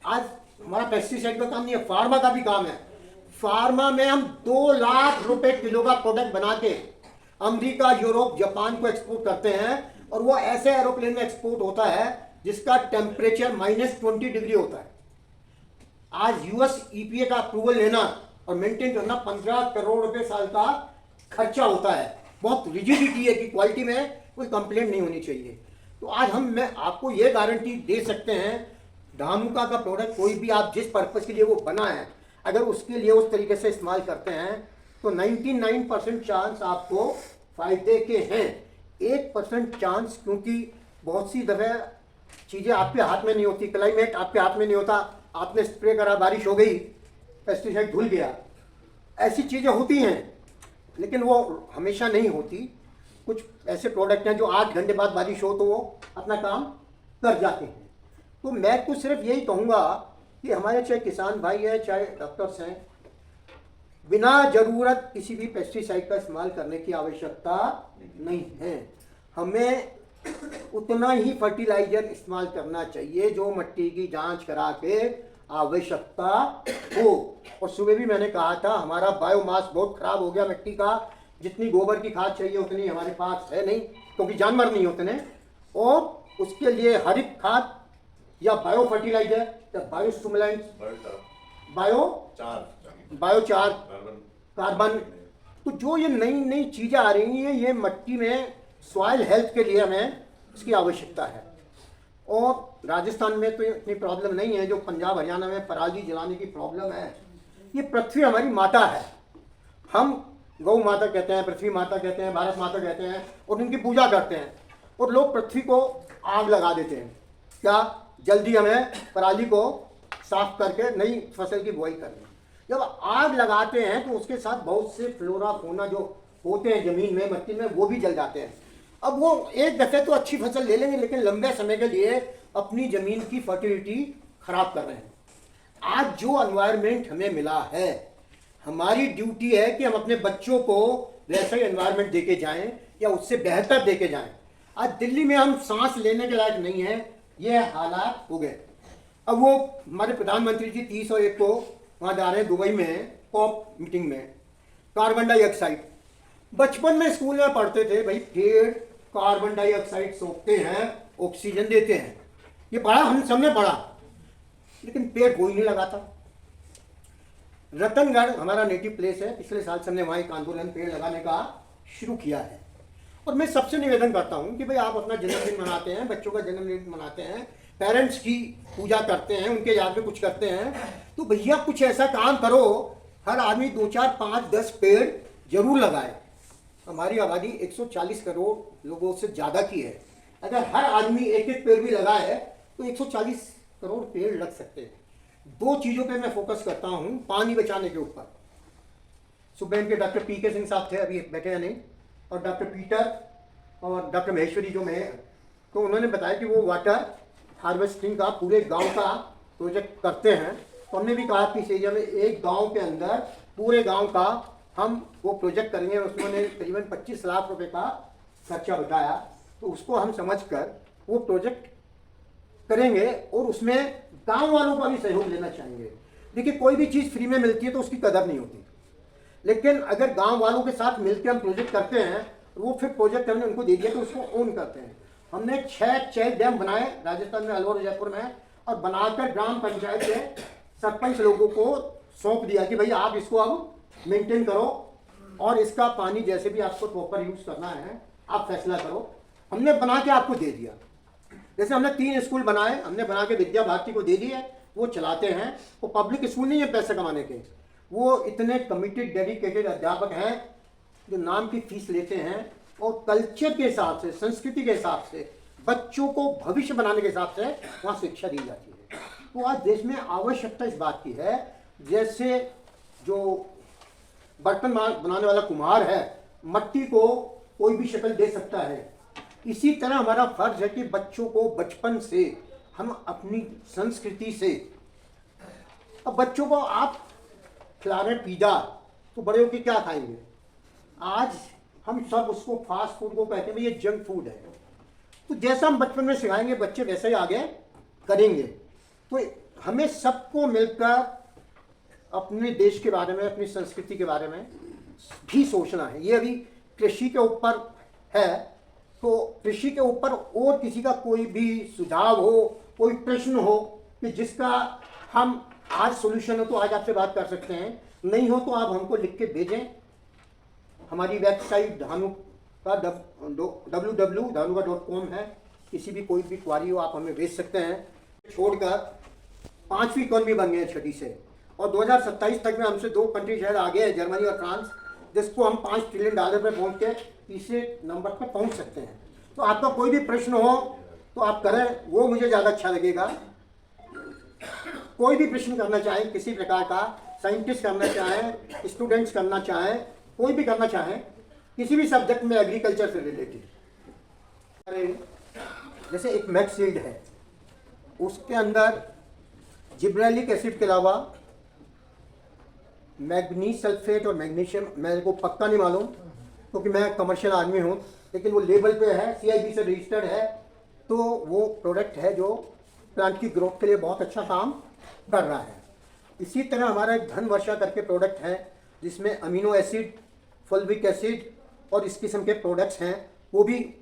आज हमारा पेस्टिसाइड का काम नहीं है, फार्मा का भी काम है। फार्मा में हम 2 लाख रुपए किलो का प्रोडक्ट बना के अमेरिका, यूरोप, जापान को एक्सपोर्ट करते हैं और वो ऐसे एरोप्लेन में एक्सपोर्ट होता है जिसका टेम्परेचर -20 डिग्री होता है। आज यूएस ईपीए का अप्रूवल लेना और मेंटेन करना 15 करोड़ रुपए साल का खर्चा होता है। बहुत रिजिडिटी है कि क्वालिटी में कोई कंप्लेंट नहीं होनी चाहिए। तो आज मैं आपको ये गारंटी दे सकते हैं, धानुका का प्रोडक्ट कोई भी आप जिस पर्पज़ के लिए वो बना है, अगर उसके लिए उस तरीके से इस्तेमाल करते हैं तो 99% चांस आपको फायदे के हैं। 1% चांस, क्योंकि बहुत सी दफ़े चीज़ें आपके हाथ में नहीं होती, क्लाइमेट आपके हाथ में नहीं होता। आपने स्प्रे करा, बारिश हो गई, पेस्टिसाइड धुल गया, ऐसी चीज़ें होती हैं, लेकिन वो हमेशा नहीं होती। कुछ ऐसे प्रोडक्ट हैं जो 8 घंटे बाद बारिश हो तो वो अपना काम कर जाते हैं। तो मैं तो सिर्फ यही कहूँगा कि हमारे चाहे किसान भाई है, चाहे डॉक्टर्स हैं, बिना ज़रूरत किसी भी पेस्टिसाइड का इस्तेमाल करने की आवश्यकता नहीं है। हमें उतना ही फर्टिलाइजर इस्तेमाल करना चाहिए जो मिट्टी की जांच करा के आवश्यकता हो। और सुबह भी मैंने कहा था हमारा बायोमास बहुत खराब हो गया मिट्टी का, जितनी गोबर की खाद चाहिए उतनी हमारे पास है नहीं, क्योंकि जानवर नहीं उतने। और उसके लिए हरित खाद या बायो फर्टिलाइजर या बायो स्टिमुलेंट्स, बायोचार, कार्बन, तो जो ये नई नई चीज़ें आ रही हैं, ये मिट्टी में सॉइल हेल्थ के लिए हमें इसकी आवश्यकता है। और राजस्थान में तो इतनी प्रॉब्लम नहीं है जो पंजाब हरियाणा में पराली जलाने की प्रॉब्लम है। ये पृथ्वी हमारी माता है, हम गौ माता कहते हैं, पृथ्वी माता कहते हैं, भारत माता कहते हैं और उनकी पूजा करते हैं। और लोग पृथ्वी को आग लगा देते हैं। क्या जल्दी हमें पराली को साफ करके नई फसल की बुआई करनी। जब आग लगाते हैं तो उसके साथ बहुत से फ्लोरा फोना जो होते हैं ज़मीन में, मिट्टी में, वो भी जल जाते हैं। अब वो एक दफ़े तो अच्छी फसल ले लेंगे, लेकिन लंबे समय के लिए अपनी ज़मीन की फर्टिलिटी खराब कर रहे हैं। आज जो एनवायरनमेंट हमें मिला है, हमारी ड्यूटी है कि हम अपने बच्चों को वैसा ही एनवायरनमेंट देके जाएं या उससे बेहतर देके जाएं। आज दिल्ली में हम सांस लेने के लायक नहीं है, ये हालात हो गए। अब वो हमारे प्रधानमंत्री जी 30 और 1 को वहाँ जा रहे हैं दुबई में कॉप मीटिंग में। कार्बन डाइऑक्साइड, बचपन में स्कूल में पढ़ते थे भाई, पेड़ कार्बन डाइऑक्साइड सोखते हैं, ऑक्सीजन देते हैं, ये पढ़ा, हम सबने पढ़ा, लेकिन पेड़ कोई नहीं लगाता। रतनगढ़ हमारा नेटिव प्लेस है, पिछले साल हमने वहाँ एक आंदोलन पेड़ लगाने का शुरू किया है। और मैं सबसे निवेदन करता हूँ कि भाई आप अपना जन्मदिन मनाते हैं, बच्चों का जन्मदिन मनाते हैं, पेरेंट्स की पूजा करते हैं, उनके याद में कुछ करते हैं, तो भैया कुछ ऐसा काम करो, हर आदमी 2, 4, 5, 10 पेड़ जरूर लगाए। हमारी आबादी 140 करोड़ लोगों से ज़्यादा की है। अगर हर आदमी 1-1 पेड़ भी लगाए तो 140 करोड़ पेड़ लग सकते हैं। 2 चीज़ों पे मैं फोकस करता हूँ, पानी बचाने के ऊपर। सुबह के डॉक्टर पीके सिंह साहब थे, अभी बैठे हैं नहीं, और डॉक्टर पीटर और डॉक्टर महेश्वरी जो में, तो उन्होंने बताया कि वो वाटर हार्वेस्टिंग का पूरे गांव का प्रोजेक्ट करते हैं। तो हमने भी कहा कि इस एरिया में एक गांव के अंदर पूरे गांव का हम वो प्रोजेक्ट करेंगे। उसने करीबन 25 लाख रुपए का खर्चा बताया, तो उसको हम समझकर वो प्रोजेक्ट करेंगे और उसमें गांव वालों का भी सहयोग लेना चाहेंगे। देखिए कोई भी चीज़ फ्री में मिलती है तो उसकी कदर नहीं होती, लेकिन अगर गांव वालों के साथ मिलकर हम प्रोजेक्ट करते हैं, वो फिर प्रोजेक्ट हमने उनको दे दिया तो उसको ओन करते हैं। हमने 6 चेक डैम बनाए राजस्थान में, अलवर, जयपुर में, और बनाकर ग्राम पंचायत के सरपंच लोगों को सौंप दिया कि भाई आप इसको अब मेंटेन करो और इसका पानी जैसे भी आपको प्रॉपर यूज़ करना है आप फैसला करो। हमने बना के आपको दे दिया, जैसे हमने 3 स्कूल बनाए, हमने बना के विद्या भारती को दे दिए, वो चलाते हैं। वो पब्लिक स्कूल नहीं है पैसे कमाने के, वो इतने कमिटेड डेडिकेटेड अध्यापक हैं जो नाम की फीस लेते हैं और कल्चर के हिसाब से, संस्कृति के हिसाब से, बच्चों को भविष्य बनाने के हिसाब से वहाँ शिक्षा दी जाती है। तो आज देश में आवश्यकता इस बात की है, जैसे जो बर्तन बनाने वाला कुम्हार है मट्टी को कोई भी शक्ल दे सकता है, इसी तरह हमारा फर्ज है कि बच्चों को बचपन से हम अपनी संस्कृति से, अब बच्चों को आप खिला रहे पिज़्ज़ा तो बड़े होकर क्या खाएंगे? आज हम सब उसको फास्ट फूड को कहते हैं ये जंक फूड है। तो जैसा हम बचपन में सिखाएंगे बच्चे वैसे ही आगे करेंगे। तो हमें सबको मिलकर अपने देश के बारे में, अपनी संस्कृति के बारे में भी सोचना है। ये अभी कृषि के ऊपर है, तो कृषि के ऊपर और किसी का कोई भी सुझाव हो, कोई प्रश्न हो कि जिसका हम आज सॉल्यूशन हो तो आज आपसे बात कर सकते हैं, नहीं हो तो आप हमको लिख के भेजें। हमारी वेबसाइट धानु का www.dhanuka.com है, किसी भी कोई भी क्वारी हो आप हमें भेज सकते हैं। छोड़कर 5वीं इकॉनमी बन गए हैं 6ठी से, और 2027 तक में हमसे 2 कंट्री शायद आगे है, जर्मनी और फ्रांस, जिसको हम $5 ट्रिलियन पे पहुंच के तीसरे नंबर पर पहुंच सकते हैं। तो आपका कोई भी प्रश्न हो तो आप करें, वो मुझे ज़्यादा अच्छा लगेगा। कोई भी प्रश्न करना चाहें किसी प्रकार का, साइंटिस्ट करना चाहें, स्टूडेंट्स करना चाहें, कोई भी करना चाहें किसी भी सब्जेक्ट में एग्रीकल्चर से रिलेटेड। जैसे एक मैक्सील्ड है, उसके अंदर जिब्रेलिक एसिड के अलावा मैग्नीज सल्फेट और मैग्नीशियम, मेरे को पक्का नहीं मालूम क्योंकि मैं कमर्शियल आदमी हूँ, लेकिन वो लेबल पे है, CIB से रजिस्टर्ड है। तो वो प्रोडक्ट है जो प्लांट की ग्रोथ के लिए बहुत अच्छा काम कर रहा है। इसी तरह हमारा एक धन वर्षा करके प्रोडक्ट है जिसमें अमीनो एसिड, फॉल्विक एसिड और इस किस्म के प्रोडक्ट्स हैं, वो भी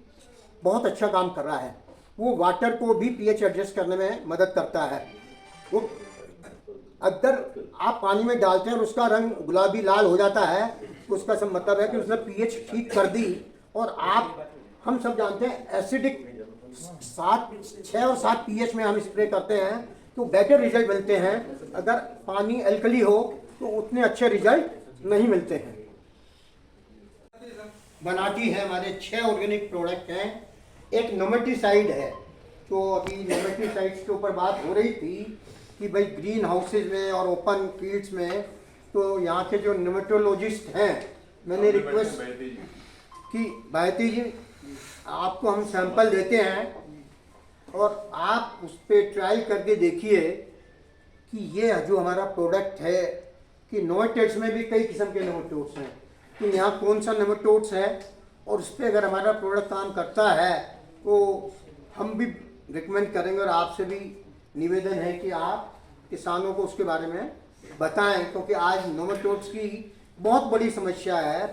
बहुत अच्छा काम कर रहा है। वो वाटर को भी pH एडजस्ट करने में मदद करता है। वो अगर आप पानी में डालते हैं और उसका रंग गुलाबी लाल हो जाता है तो उसका सब मतलब है कि उसने pH ठीक कर दी। और हम सब जानते हैं एसिडिक 6 और 7 pH में हम स्प्रे करते हैं तो बेटर रिजल्ट मिलते हैं। अगर पानी एल्कली हो तो उतने अच्छे रिजल्ट नहीं मिलते हैं। बनाती है हमारे 6 ऑर्गेनिक प्रोडक्ट हैं। एक नोमेटिसाइड है, तो अभी नोमेटिसाइड्स के ऊपर बात हो रही थी कि भाई ग्रीन हाउसेज में और ओपन फील्ड्स में, तो यहाँ के जो निमेटोलॉजिस्ट हैं, मैंने रिक्वेस्ट कि भारती जी आपको हम सैंपल देते हैं और आप उस पर ट्राई करके देखिए कि ये जो हमारा प्रोडक्ट है कि नोमेटोड्स में भी कई किस्म के नोमेटोड्स हैं, कि यहाँ कौन सा नोमेटोड्स है और उस पर अगर हमारा प्रोडक्ट काम करता है तो हम भी रिकमेंड करेंगे। और आपसे भी निवेदन है कि आप किसानों को उसके बारे में बताएं, क्योंकि आज नोमेटोड्स की बहुत बड़ी समस्या है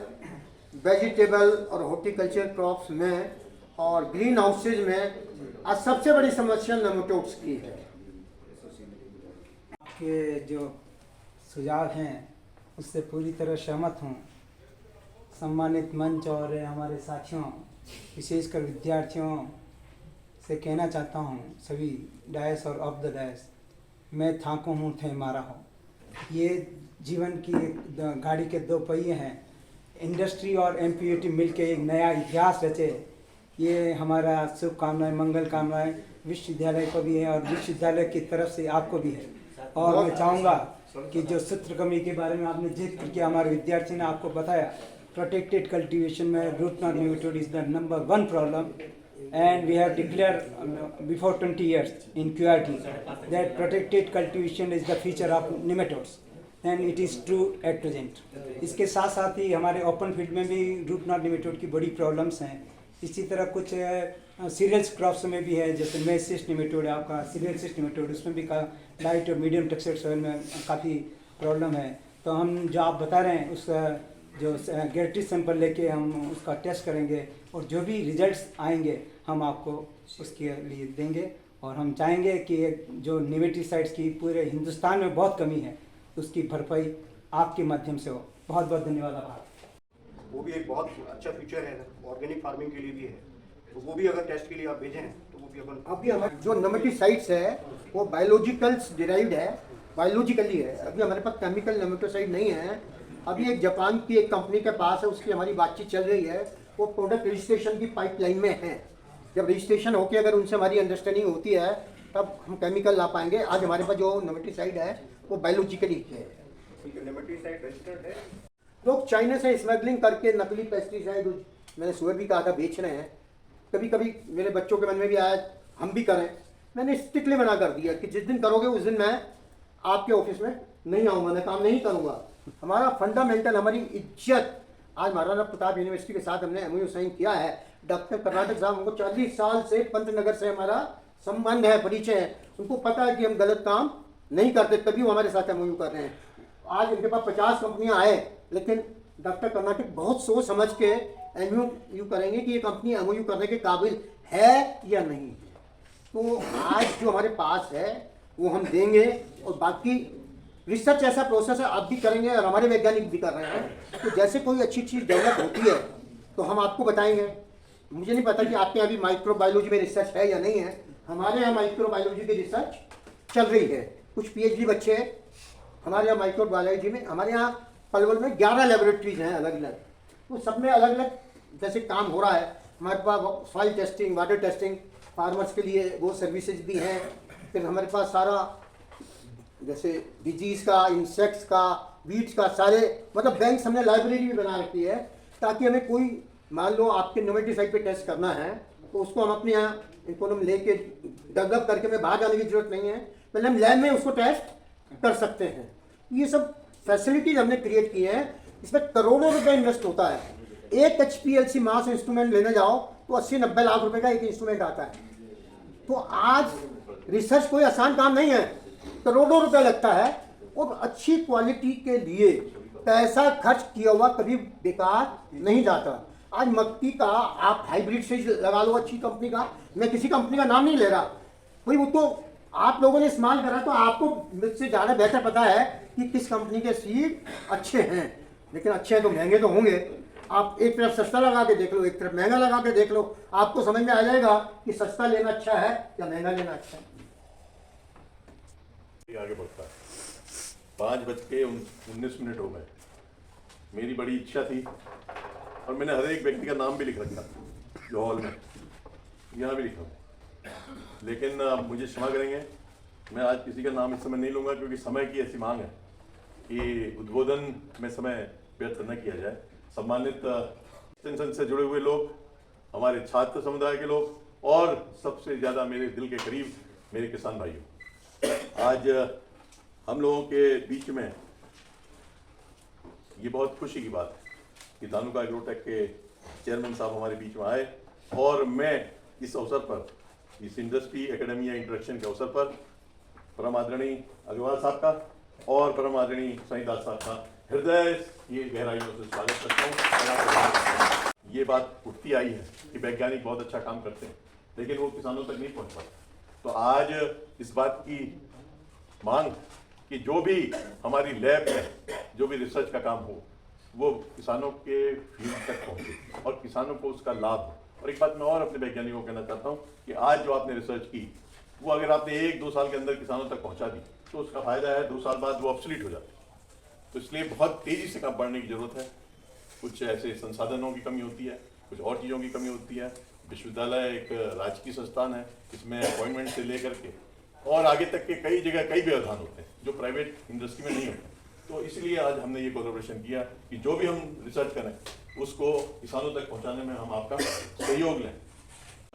वेजिटेबल और हॉर्टिकल्चर क्रॉप्स में और ग्रीन हाउसेज में। आज सबसे बड़ी समस्या नोमेटोड्स की है। आपके जो सुझाव हैं उससे पूरी तरह सहमत हूँ। सम्मानित मंच और हमारे साथियों, विशेषकर विद्यार्थियों से कहना चाहता हूँ, सभी डायस और ऑफ द डायस, मैं थाको हूँ थे मारा हो। ये जीवन की गाड़ी के 2 पहिए हैं। इंडस्ट्री और MPUT मिलके एक नया इतिहास रचे, ये हमारा शुभकामनाएं, मंगल कामनाएं विश्वविद्यालय को भी है और विश्वविद्यालय की तरफ से आपको भी है। और मैं चाहूँगा कि जो सूत्र कमी के बारे में आपने जिक्र किया, हमारे विद्यार्थी ने आपको बताया, प्रोटेक्टेड कल्टीवेशन में root knot nematode is the number 1 problem, and we have declared before 20 years in QRT that protected cultivation is the feature of nematodes, and it is true at present. इसके साथ साथ ही हमारे open field में भी root knot nematode की बड़ी problems हैं। इसी तरह कुछ सीरियल्स क्रॉप्स में भी है, जैसे मेज सिस्ट निमेटोड है आपका, सीरियल सिस्ट निमेटोड, उसमें भी लाइट और मीडियम टेक्सचर सॉइल में काफ़ी प्रॉब्लम है। तो हम जो आप बता रहे हैं उसका जो गेनेटिक सैंपल लेके हम उसका टेस्ट करेंगे और जो भी रिजल्ट्स आएंगे हम आपको उसके लिए देंगे। और हम चाहेंगे कि जो निमेटिसाइड्स की पूरे हिंदुस्तान में बहुत कमी है उसकी भरपाई आपके माध्यम से हो। बहुत बहुत धन्यवाद। आभार। वो भी एक बहुत अच्छा फ्यूचर है, ऑर्गेनिक फार्मिंग के लिए भी है, तो वो भी अगर टेस्ट के लिए आप भेजें तो वो भी अपन अभी हमारे जो नेमेटिसाइड्स है वो बायोलॉजिकल्स डिराइव्ड है, बायोलॉजिकली है। अभी हमारे पास केमिकल नेमेटोसाइड नहीं है। अभी एक जापान की एक कंपनी के पास है, उसकी हमारी बातचीत चल रही है, वो प्रोडक्ट रजिस्ट्रेशन की पाइपलाइन में है। जब रजिस्ट्रेशन होकर अगर उनसे हमारी अंडरस्टैंडिंग होती है तब हम केमिकल ला पाएंगे। आज हमारे पास जो नेमेटिसाइड है वो बायोलॉजिकली है। नेमेटिसाइड रजिस्टर्ड है। लोग चाइना से स्मगलिंग करके नकली पेस्टिसाइड, मैंने सुबह भी कहा था, बेच रहे हैं। कभी कभी मेरे बच्चों के मन में भी आया हम भी करें। मैंने स्ट्रिक्टली मना कर दिया कि जिस दिन करोगे उस दिन मैं आपके ऑफिस में नहीं आऊँगा, मैं काम नहीं करूँगा। हमारा फंडामेंटल, हमारी इज्जत, आज महाराणा प्रताप यूनिवर्सिटी के साथ हमने MOU साइन किया है। डॉक्टर कर्नाटक साहब, हमको 40 साल से पंतनगर से हमारा संबंध है, परिचय है, उनको पता है कि हम गलत काम नहीं करते, तभी वो हमारे साथ MOU कर रहे हैं। आज उनके पास 50 कंपनियां आए, लेकिन डॉक्टर कर्नाटक बहुत सोच समझ के MOU करेंगे कि ये कंपनी MOU करने के काबिल है या नहीं। तो आज जो हमारे पास है वो हम देंगे, और बाकी रिसर्च ऐसा प्रोसेस है, आप भी करेंगे और हमारे वैज्ञानिक भी कर रहे हैं। तो जैसे कोई अच्छी चीज़ डेवलप होती है तो हम आपको बताएंगे। मुझे नहीं पता कि आपके यहाँ भी माइक्रोबायोलॉजी में रिसर्च है या नहीं है। हमारे यहाँ माइक्रोबायोलॉजी की रिसर्च चल रही है। कुछ PhD बच्चे हमारे यहाँ माइक्रोबायोलॉजी में, हमारे यहाँ पलवल में 11 लेबोरेटरीज हैं अलग अलग, तो सब में अलग अलग जैसे काम हो रहा है। हमारे पास soil testing, water testing, farmers के लिए वो सर्विसेज भी हैं। फिर हमारे पास सारा जैसे डिजीज़ का, इंसेक्ट्स का, वीड्स का, सारे मतलब बैंक्स हमने लाइब्रेरी भी बना रखी है, ताकि हमें कोई मान लो आपके नेमेटिसाइड पे टेस्ट करना है तो उसको हम अपने यहाँ इनको हम लेके डेवलप करके हमें बाहर जाने की जरूरत नहीं है, पहले हम लैब में उसको टेस्ट कर सकते हैं। ये सब फैसिलिटीज हमने क्रिएट की हैं। इसमें करोड़ों रुपए इन्वेस्ट होता है। एक HPLC मास इंस्ट्रूमेंट लेने जाओ तो 80-90 लाख रुपए का एक इंस्ट्रूमेंट आता है। तो आज रिसर्च कोई आसान काम नहीं है, करोड़ों रुपए लगता है, और अच्छी क्वालिटी के लिए पैसा खर्च किया हुआ कभी बेकार नहीं जाता। आज मक्की का आप हाइब्रिड सीड लगा लो अच्छी कंपनी का, मैं किसी कंपनी का नाम नहीं ले रहा, भाई वो तो आप लोगों ने इस्तेमाल करा तो आपको मुझसे ज़्यादा बेहतर पता है कि किस कंपनी के सीड अच्छे हैं। लेकिन अच्छे हैं तो महंगे तो होंगे। आप एक तरफ सस्ता लगा के देख लो, एक तरफ महंगा लगा के देख लो, आपको समझ में आ जाएगा कि सस्ता लेना अच्छा है या महंगा लेना अच्छा है। आगे बढ़ता है। 5:19 हो गए। मेरी बड़ी इच्छा थी और मैंने हर एक व्यक्ति का नाम भी लिख रखा जो हॉल में, यहाँ भी लिखा, लेकिन मुझे क्षमा करेंगे, मैं आज किसी का नाम इस समय नहीं लूँगा, क्योंकि समय की ऐसी मांग है कि उद्बोधन में समय व्यर्थ न किया जाए। सम्मानित एक्सटेंशन से जुड़े हुए लोग, हमारे छात्र समुदाय के लोग, और सबसे ज़्यादा मेरे दिल के करीब मेरे किसान भाइयों, आज हम लोगों के बीच में ये बहुत खुशी की बात है कि धानुका एग्रोटेक के चेयरमैन साहब हमारे बीच में आए, और मैं इस अवसर पर, इस इंडस्ट्री एकेडमिया इंट्रोडक्शन के अवसर पर परम आदरणीय अग्रवाल साहब का और परम आदरणीय साईदास साहब का हृदय की गहराइयों से स्वागत करता हूँ। ये बात उठती आई है कि वैज्ञानिक बहुत अच्छा काम करते हैं, लेकिन वो किसानों तक नहीं पहुँच पाते। तो आज इस बात की मांग कि जो भी हमारी लैब में जो भी रिसर्च का काम हो वो किसानों के फील्ड तक पहुँचे और किसानों को उसका लाभ हो। और एक बात मैं और अपने वैज्ञानिकों को कहना चाहता हूँ कि आज जो आपने रिसर्च की वो अगर आपने 1-2 साल के अंदर किसानों तक पहुँचा दी तो उसका फायदा है 2 साल बाद वो ऑब्सोलीट हो जाती है। तो इसलिए बहुत तेज़ी से काम बढ़ने की ज़रूरत है। कुछ ऐसे संसाधनों की कमी होती है, कुछ और चीज़ों की कमी होती है। विश्वविद्यालय एक राजकीय संस्थान है, इसमें अपॉइंटमेंट से लेकर के और आगे तक के कई जगह कई व्यवधान होते हैं जो प्राइवेट इंडस्ट्री में नहीं होते। तो इसलिए आज हमने ये कोलैबोरेशन किया कि जो भी हम रिसर्च करें उसको किसानों तक पहुंचाने में हम आपका सहयोग लें,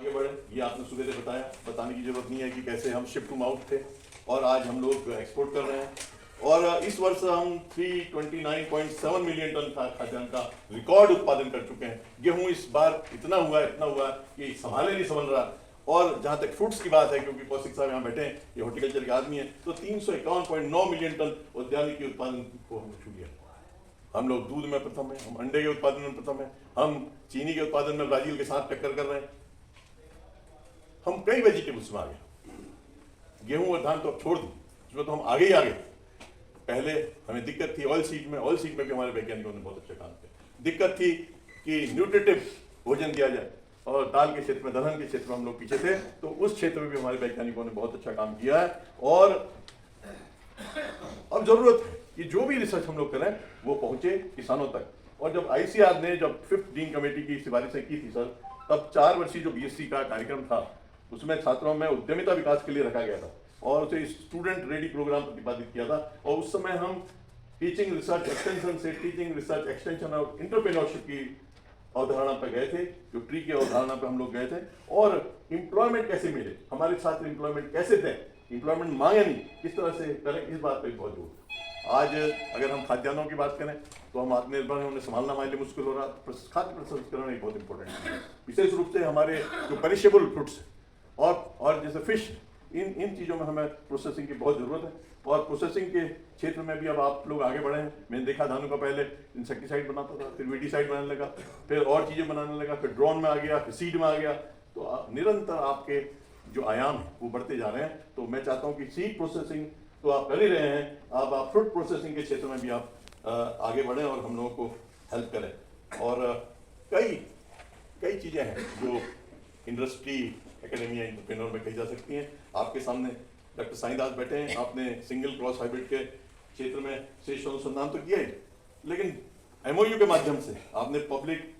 आगे बढ़े। ये आपने सुबह से बताया, बताने की जरूरत नहीं है कि कैसे हम शिप टू माउथ थे और आज हम लोग एक्सपोर्ट कर रहे हैं। और इस वर्ष हम 329.7 मिलियन टन खाद्यान्न का रिकॉर्ड उत्पादन कर चुके हैं। गेहूं इस बार इतना हुआ कि संभाले नहीं संभल रहा। और जहां तक फ्रूट्स की बात है, क्योंकि कौशिक साहब यहाँ बैठे हैं, ये हॉर्टिकल्चर के आदमी हैं, तो 351.9 मिलियन टन उद्यानिकी उत्पादन को हमने छू लिया। हम लोग दूध में प्रथम है, हम अंडे के उत्पादन में प्रथम है, हम चीनी के उत्पादन में ब्राजील के साथ टक्कर कर रहे हैं, हम कई वेजिटेबल्स में आ गए। गेहूं और धान तो अब छोड़ दी, उसमें तो हम आगे ही आगे। पहले हमें दिक्कत थी ऑयल सीड में भी हमारे वैज्ञानिकों ने बहुत अच्छा काम किया। दिक्कत थी कि न्यूट्रिटिव भोजन दिया जाए, और दाल के क्षेत्र में, दलहन के क्षेत्र में हम लोग पीछे थे, तो उस क्षेत्र में भी हमारे वैज्ञानिकों ने बहुत अच्छा काम किया है। और अब जरूरत है कि जो भी रिसर्च हम लोग करें वो पहुंचे किसानों तक। और जब ICAR ने जब 5th डीन कमेटी की सिफारिशें की थी सर, तब 4 वर्षीय जो BSc का कार्यक्रम था उसमें छात्रों में उद्यमिता विकास के लिए रखा गया था और उसे स्टूडेंट रेडी प्रोग्राम प्रतिपादित किया था। और उस समय हम टीचिंग रिसर्च एक्सटेंशन से टीचिंग रिसर्च एक्सटेंशन और इंटरप्रेन्योरशिप की अवधारणा पर गए थे, जो ट्री की अवधारणा पर हम लोग गए थे। और एम्प्लॉयमेंट कैसे मिले, हमारे छात्र एम्प्लॉयमेंट कैसे थे, एम्प्लॉयमेंट मांगे नहीं, किस तरह से करें, इस बात पर बहुत जोर। आज अगर हम खाद्यान्नों की बात करें तो हम आत्मनिर्भर हैं, उन्हें संभालना हमारे लिए मुश्किल हो रहा। खाद्य प्रसंस्करण एक बहुत इंपॉर्टेंट है, विशेष रूप से हमारे जो पेरिशेबल फ्रूट्स और जैसे फिश, इन चीज़ों में हमें प्रोसेसिंग की बहुत ज़रूरत है। और प्रोसेसिंग के क्षेत्र में भी अब आप लोग आगे बढ़े हैं। मैंने देखा धानु का पहले इंसेक्टिसाइड बनाता था, फिर वीडिसाइड बनाने लगा, फिर और चीज़ें बनाने लगा, फिर ड्रोन में आ गया, फिर सीड में आ गया। तो निरंतर आपके जो आयाम है वो बढ़ते जा रहे हैं। तो मैं चाहता हूँ कि सीड प्रोसेसिंग तो आप कर ही रहे हैं, आप फ्रूट प्रोसेसिंग के क्षेत्र में भी आप आगे बढ़ें और हम लोगों को हेल्प करें। और कई चीज़ें हैं जो इंडस्ट्री एकेडमिया एंटरप्रेन्योर में कही जा सकती हैं। आपके सामने डॉक्टर साईदास बैठे हैं, आपने सिंगल क्रॉस हाइब्रिड के क्षेत्र में श्रेष्ठ अनुसंधान तो किया ही, लेकिन MOU के माध्यम से आपने पब्लिक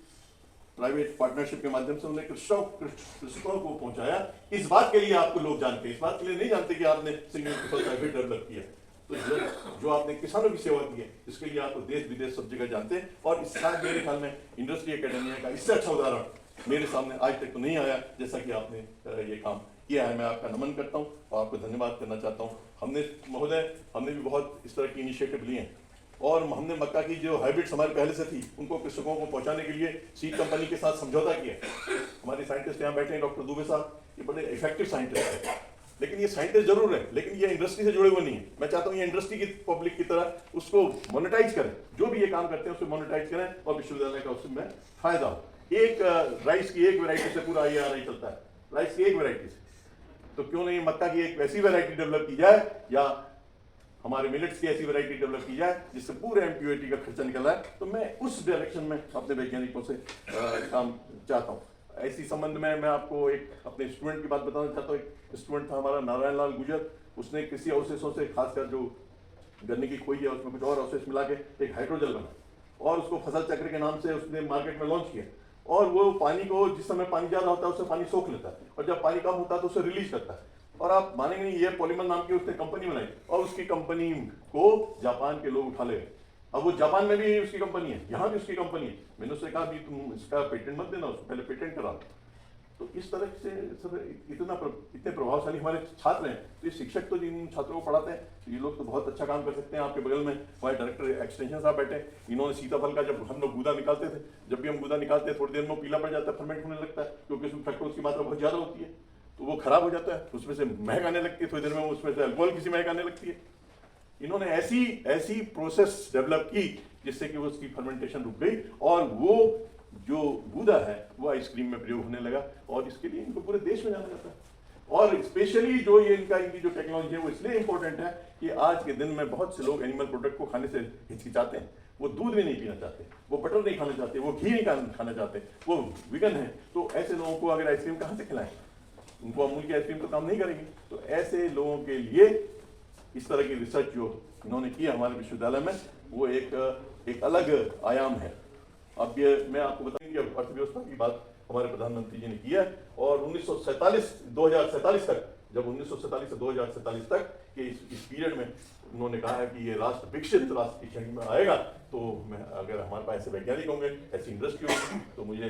प्राइवेट पार्टनरशिप के माध्यम से उन्हें कृषकों को पहुंचाया। इस बात के लिए आपको लोग जानते हैं, इस बात के लिए नहीं जानते कि आपने सिंगल क्रॉस हाइब्रिड डेवलप किया। तो जो आपने किसानों की सेवा की है, इसके लिए आपको देश विदेश सब जगह जानते हैं। और इस साथ मेरे ख्याल में इंडस्ट्री एकेडमिया का इससे अच्छा उदाहरण मेरे सामने आज तक तो नहीं आया जैसा कि आपने ये काम किया है। मैं आपका नमन करता हूँ और आपको धन्यवाद करना चाहता हूँ। हमने भी बहुत इस तरह की इनिशिएटिव लिए हैं। और हमने मक्का की जो हाइब्रिड्स हमारे पहले से थी उनको कृषकों को पहुंचाने के लिए सीड कंपनी के साथ समझौता किया। हमारे साइंटिस्ट यहाँ बैठे हैं, डॉक्टर दुबे साहब, ये बड़े इफेक्टिव साइंटिस्ट हैं। लेकिन ये साइंटिस्ट जरूर है, लेकिन ये इंडस्ट्री से जुड़े हुए नहीं है। मैं चाहता हूँ ये इंडस्ट्री की पब्लिक की तरह उसको मोनेटाइज करें, जो भी ये काम करते हैं उसको मोनेटाइज करें और विश्वविद्यालय का उसमें फायदा हो। एक राइस की एक वैरायटी से पूरा IRI चलता है, राइस की एक वैरायटी से, तो क्यों नहीं मक्का की एक वैसी वैरायटी डेवलप की जाए या हमारे मिलेट्स की ऐसी वैरायटी डेवलप की जाए जिससे पूरे MPOAT का खर्चा निकल आए। तो मैं उस डायरेक्शन में अपने वैज्ञानिकों से काम चाहता हूँ। ऐसी संबंध में मैं आपको एक अपने स्टूडेंट की बात बताना चाहता हूँ। एक स्टूडेंट था हमारा नारायण लाल गुजर, उसने कृषि अवशेषों से, खासकर जो गन्ने की खोई है उसमें कुछ और अवशेष मिला के एक हाइड्रोजल बना और उसको फसल चक्र के नाम से उसने मार्केट में लॉन्च किया। और वो पानी को, जिस समय पानी ज़्यादा होता है उससे पानी सोख लेता है और जब पानी कम होता है तो उसे रिलीज करता है। और आप मानेंगे नहीं, ये पॉलीमर नाम की उसने कंपनी बनाई और उसकी कंपनी को जापान के लोग उठा ले गए। अब वो जापान में भी उसकी कंपनी है, यहाँ भी उसकी कंपनी है। मैंने उससे कहा भी तुम इसका पेटेंट मत देना, उसको पहले पेटेंट करा। तो इस तरह से सर इतने प्रभावशाली हमारे छात्र हैं। तो ये शिक्षक तो जिन छात्रों को पढ़ाते हैं तो ये लोग तो बहुत अच्छा काम कर सकते हैं। आपके बगल में हमारे डायरेक्टर एक्सटेंशन साहब बैठे, इन्होंने सीताफल का, जब हम लोग गूदा निकालते थे, जब भी हम गूदा निकालते हैं थोड़ी देर में पीला पड़ जाता है, फर्मेंट होने लगता है, क्योंकि उसमें फ्रक्टोज की मात्रा बहुत ज़्यादा होती है, तो वो खराब हो जाता है, उसमें से महक आने लगती है, थोड़ी देर में उसमें से अल्कोहल की सी महक आने लगती है। इन्होंने ऐसी प्रोसेस डेवलप की जिससे कि उसकी फर्मेंटेशन रुक गई और वो जो गूदा है वो आइसक्रीम में प्रयोग होने लगा। और इसके लिए इनको पूरे देश में जाना जाता है। और स्पेशली जो ये इनकी जो टेक्नोलॉजी है वो इसलिए इंपॉर्टेंट है कि आज के दिन में बहुत से लोग एनिमल प्रोडक्ट को खाने से हिचकिचाते हैं। वो दूध भी नहीं पीना चाहते, वो बटर नहीं खाना चाहते, वो घी नहीं खाना चाहते, वो विगन है। तो ऐसे लोगों को अगर आइसक्रीम कहाँ से खिलाएं? उनको अमूल की आइसक्रीम तो काम नहीं करेगी। तो ऐसे लोगों के लिए इस तरह की रिसर्च जो इन्होंने की हमारे विश्वविद्यालय में वो एक अलग आयाम है। अब ये मैं आपको बताऊं कि अर्थव्यवस्था की बात हमारे प्रधानमंत्री जी ने की है और 2047 तक, जब 1947 से 2047 तक के इस पीरियड में उन्होंने कहा है कि ये राष्ट्र विकसित राष्ट्र की श्रेणी में आएगा। तो मैं, अगर हमारे पास ऐसे वैज्ञानिक होंगे, ऐसी इंडस्ट्री होगी, तो मुझे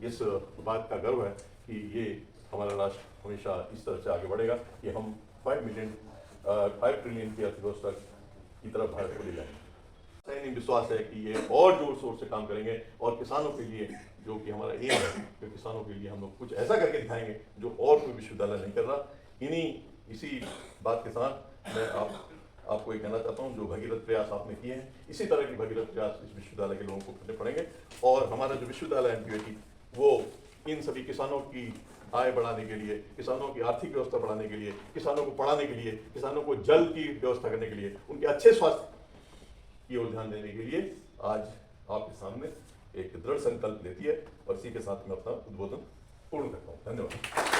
इस बात का गर्व है कि ये हमारा राष्ट्र हमेशा इस तरह से आगे बढ़ेगा कि हम 5 ट्रिलियन की अर्थव्यवस्था की तरफ भारत को ले जाएंगे। विश्वास है कि ये और जोर शोर से काम करेंगे और किसानों के लिए, जो कि हमारा एम है, कि किसानों के लिए हम लोग कुछ ऐसा करके दिखाएंगे जो और कोई विश्वविद्यालय नहीं कर रहा। इसी बात के साथ मैं आपको ये कहना चाहता हूँ, जो भगीरथ प्रयास आपने किए हैं, इसी तरह के भगीरथ प्रयास इस विश्वविद्यालय के लोगों को करने पड़ेंगे। और हमारा जो विश्वविद्यालय MPOAT वो इन सभी किसानों की आय बढ़ाने के लिए, किसानों की आर्थिक व्यवस्था बढ़ाने के लिए, किसानों को पढ़ाने के लिए, किसानों को जल की व्यवस्था करने के लिए, उनके अच्छे स्वास्थ्य की ओर ध्यान देने के लिए आज आपके सामने एक दृढ़ संकल्प लेती है और इसी के साथ मैं अपना उद्बोधन पूर्ण करता हूँ। धन्यवाद।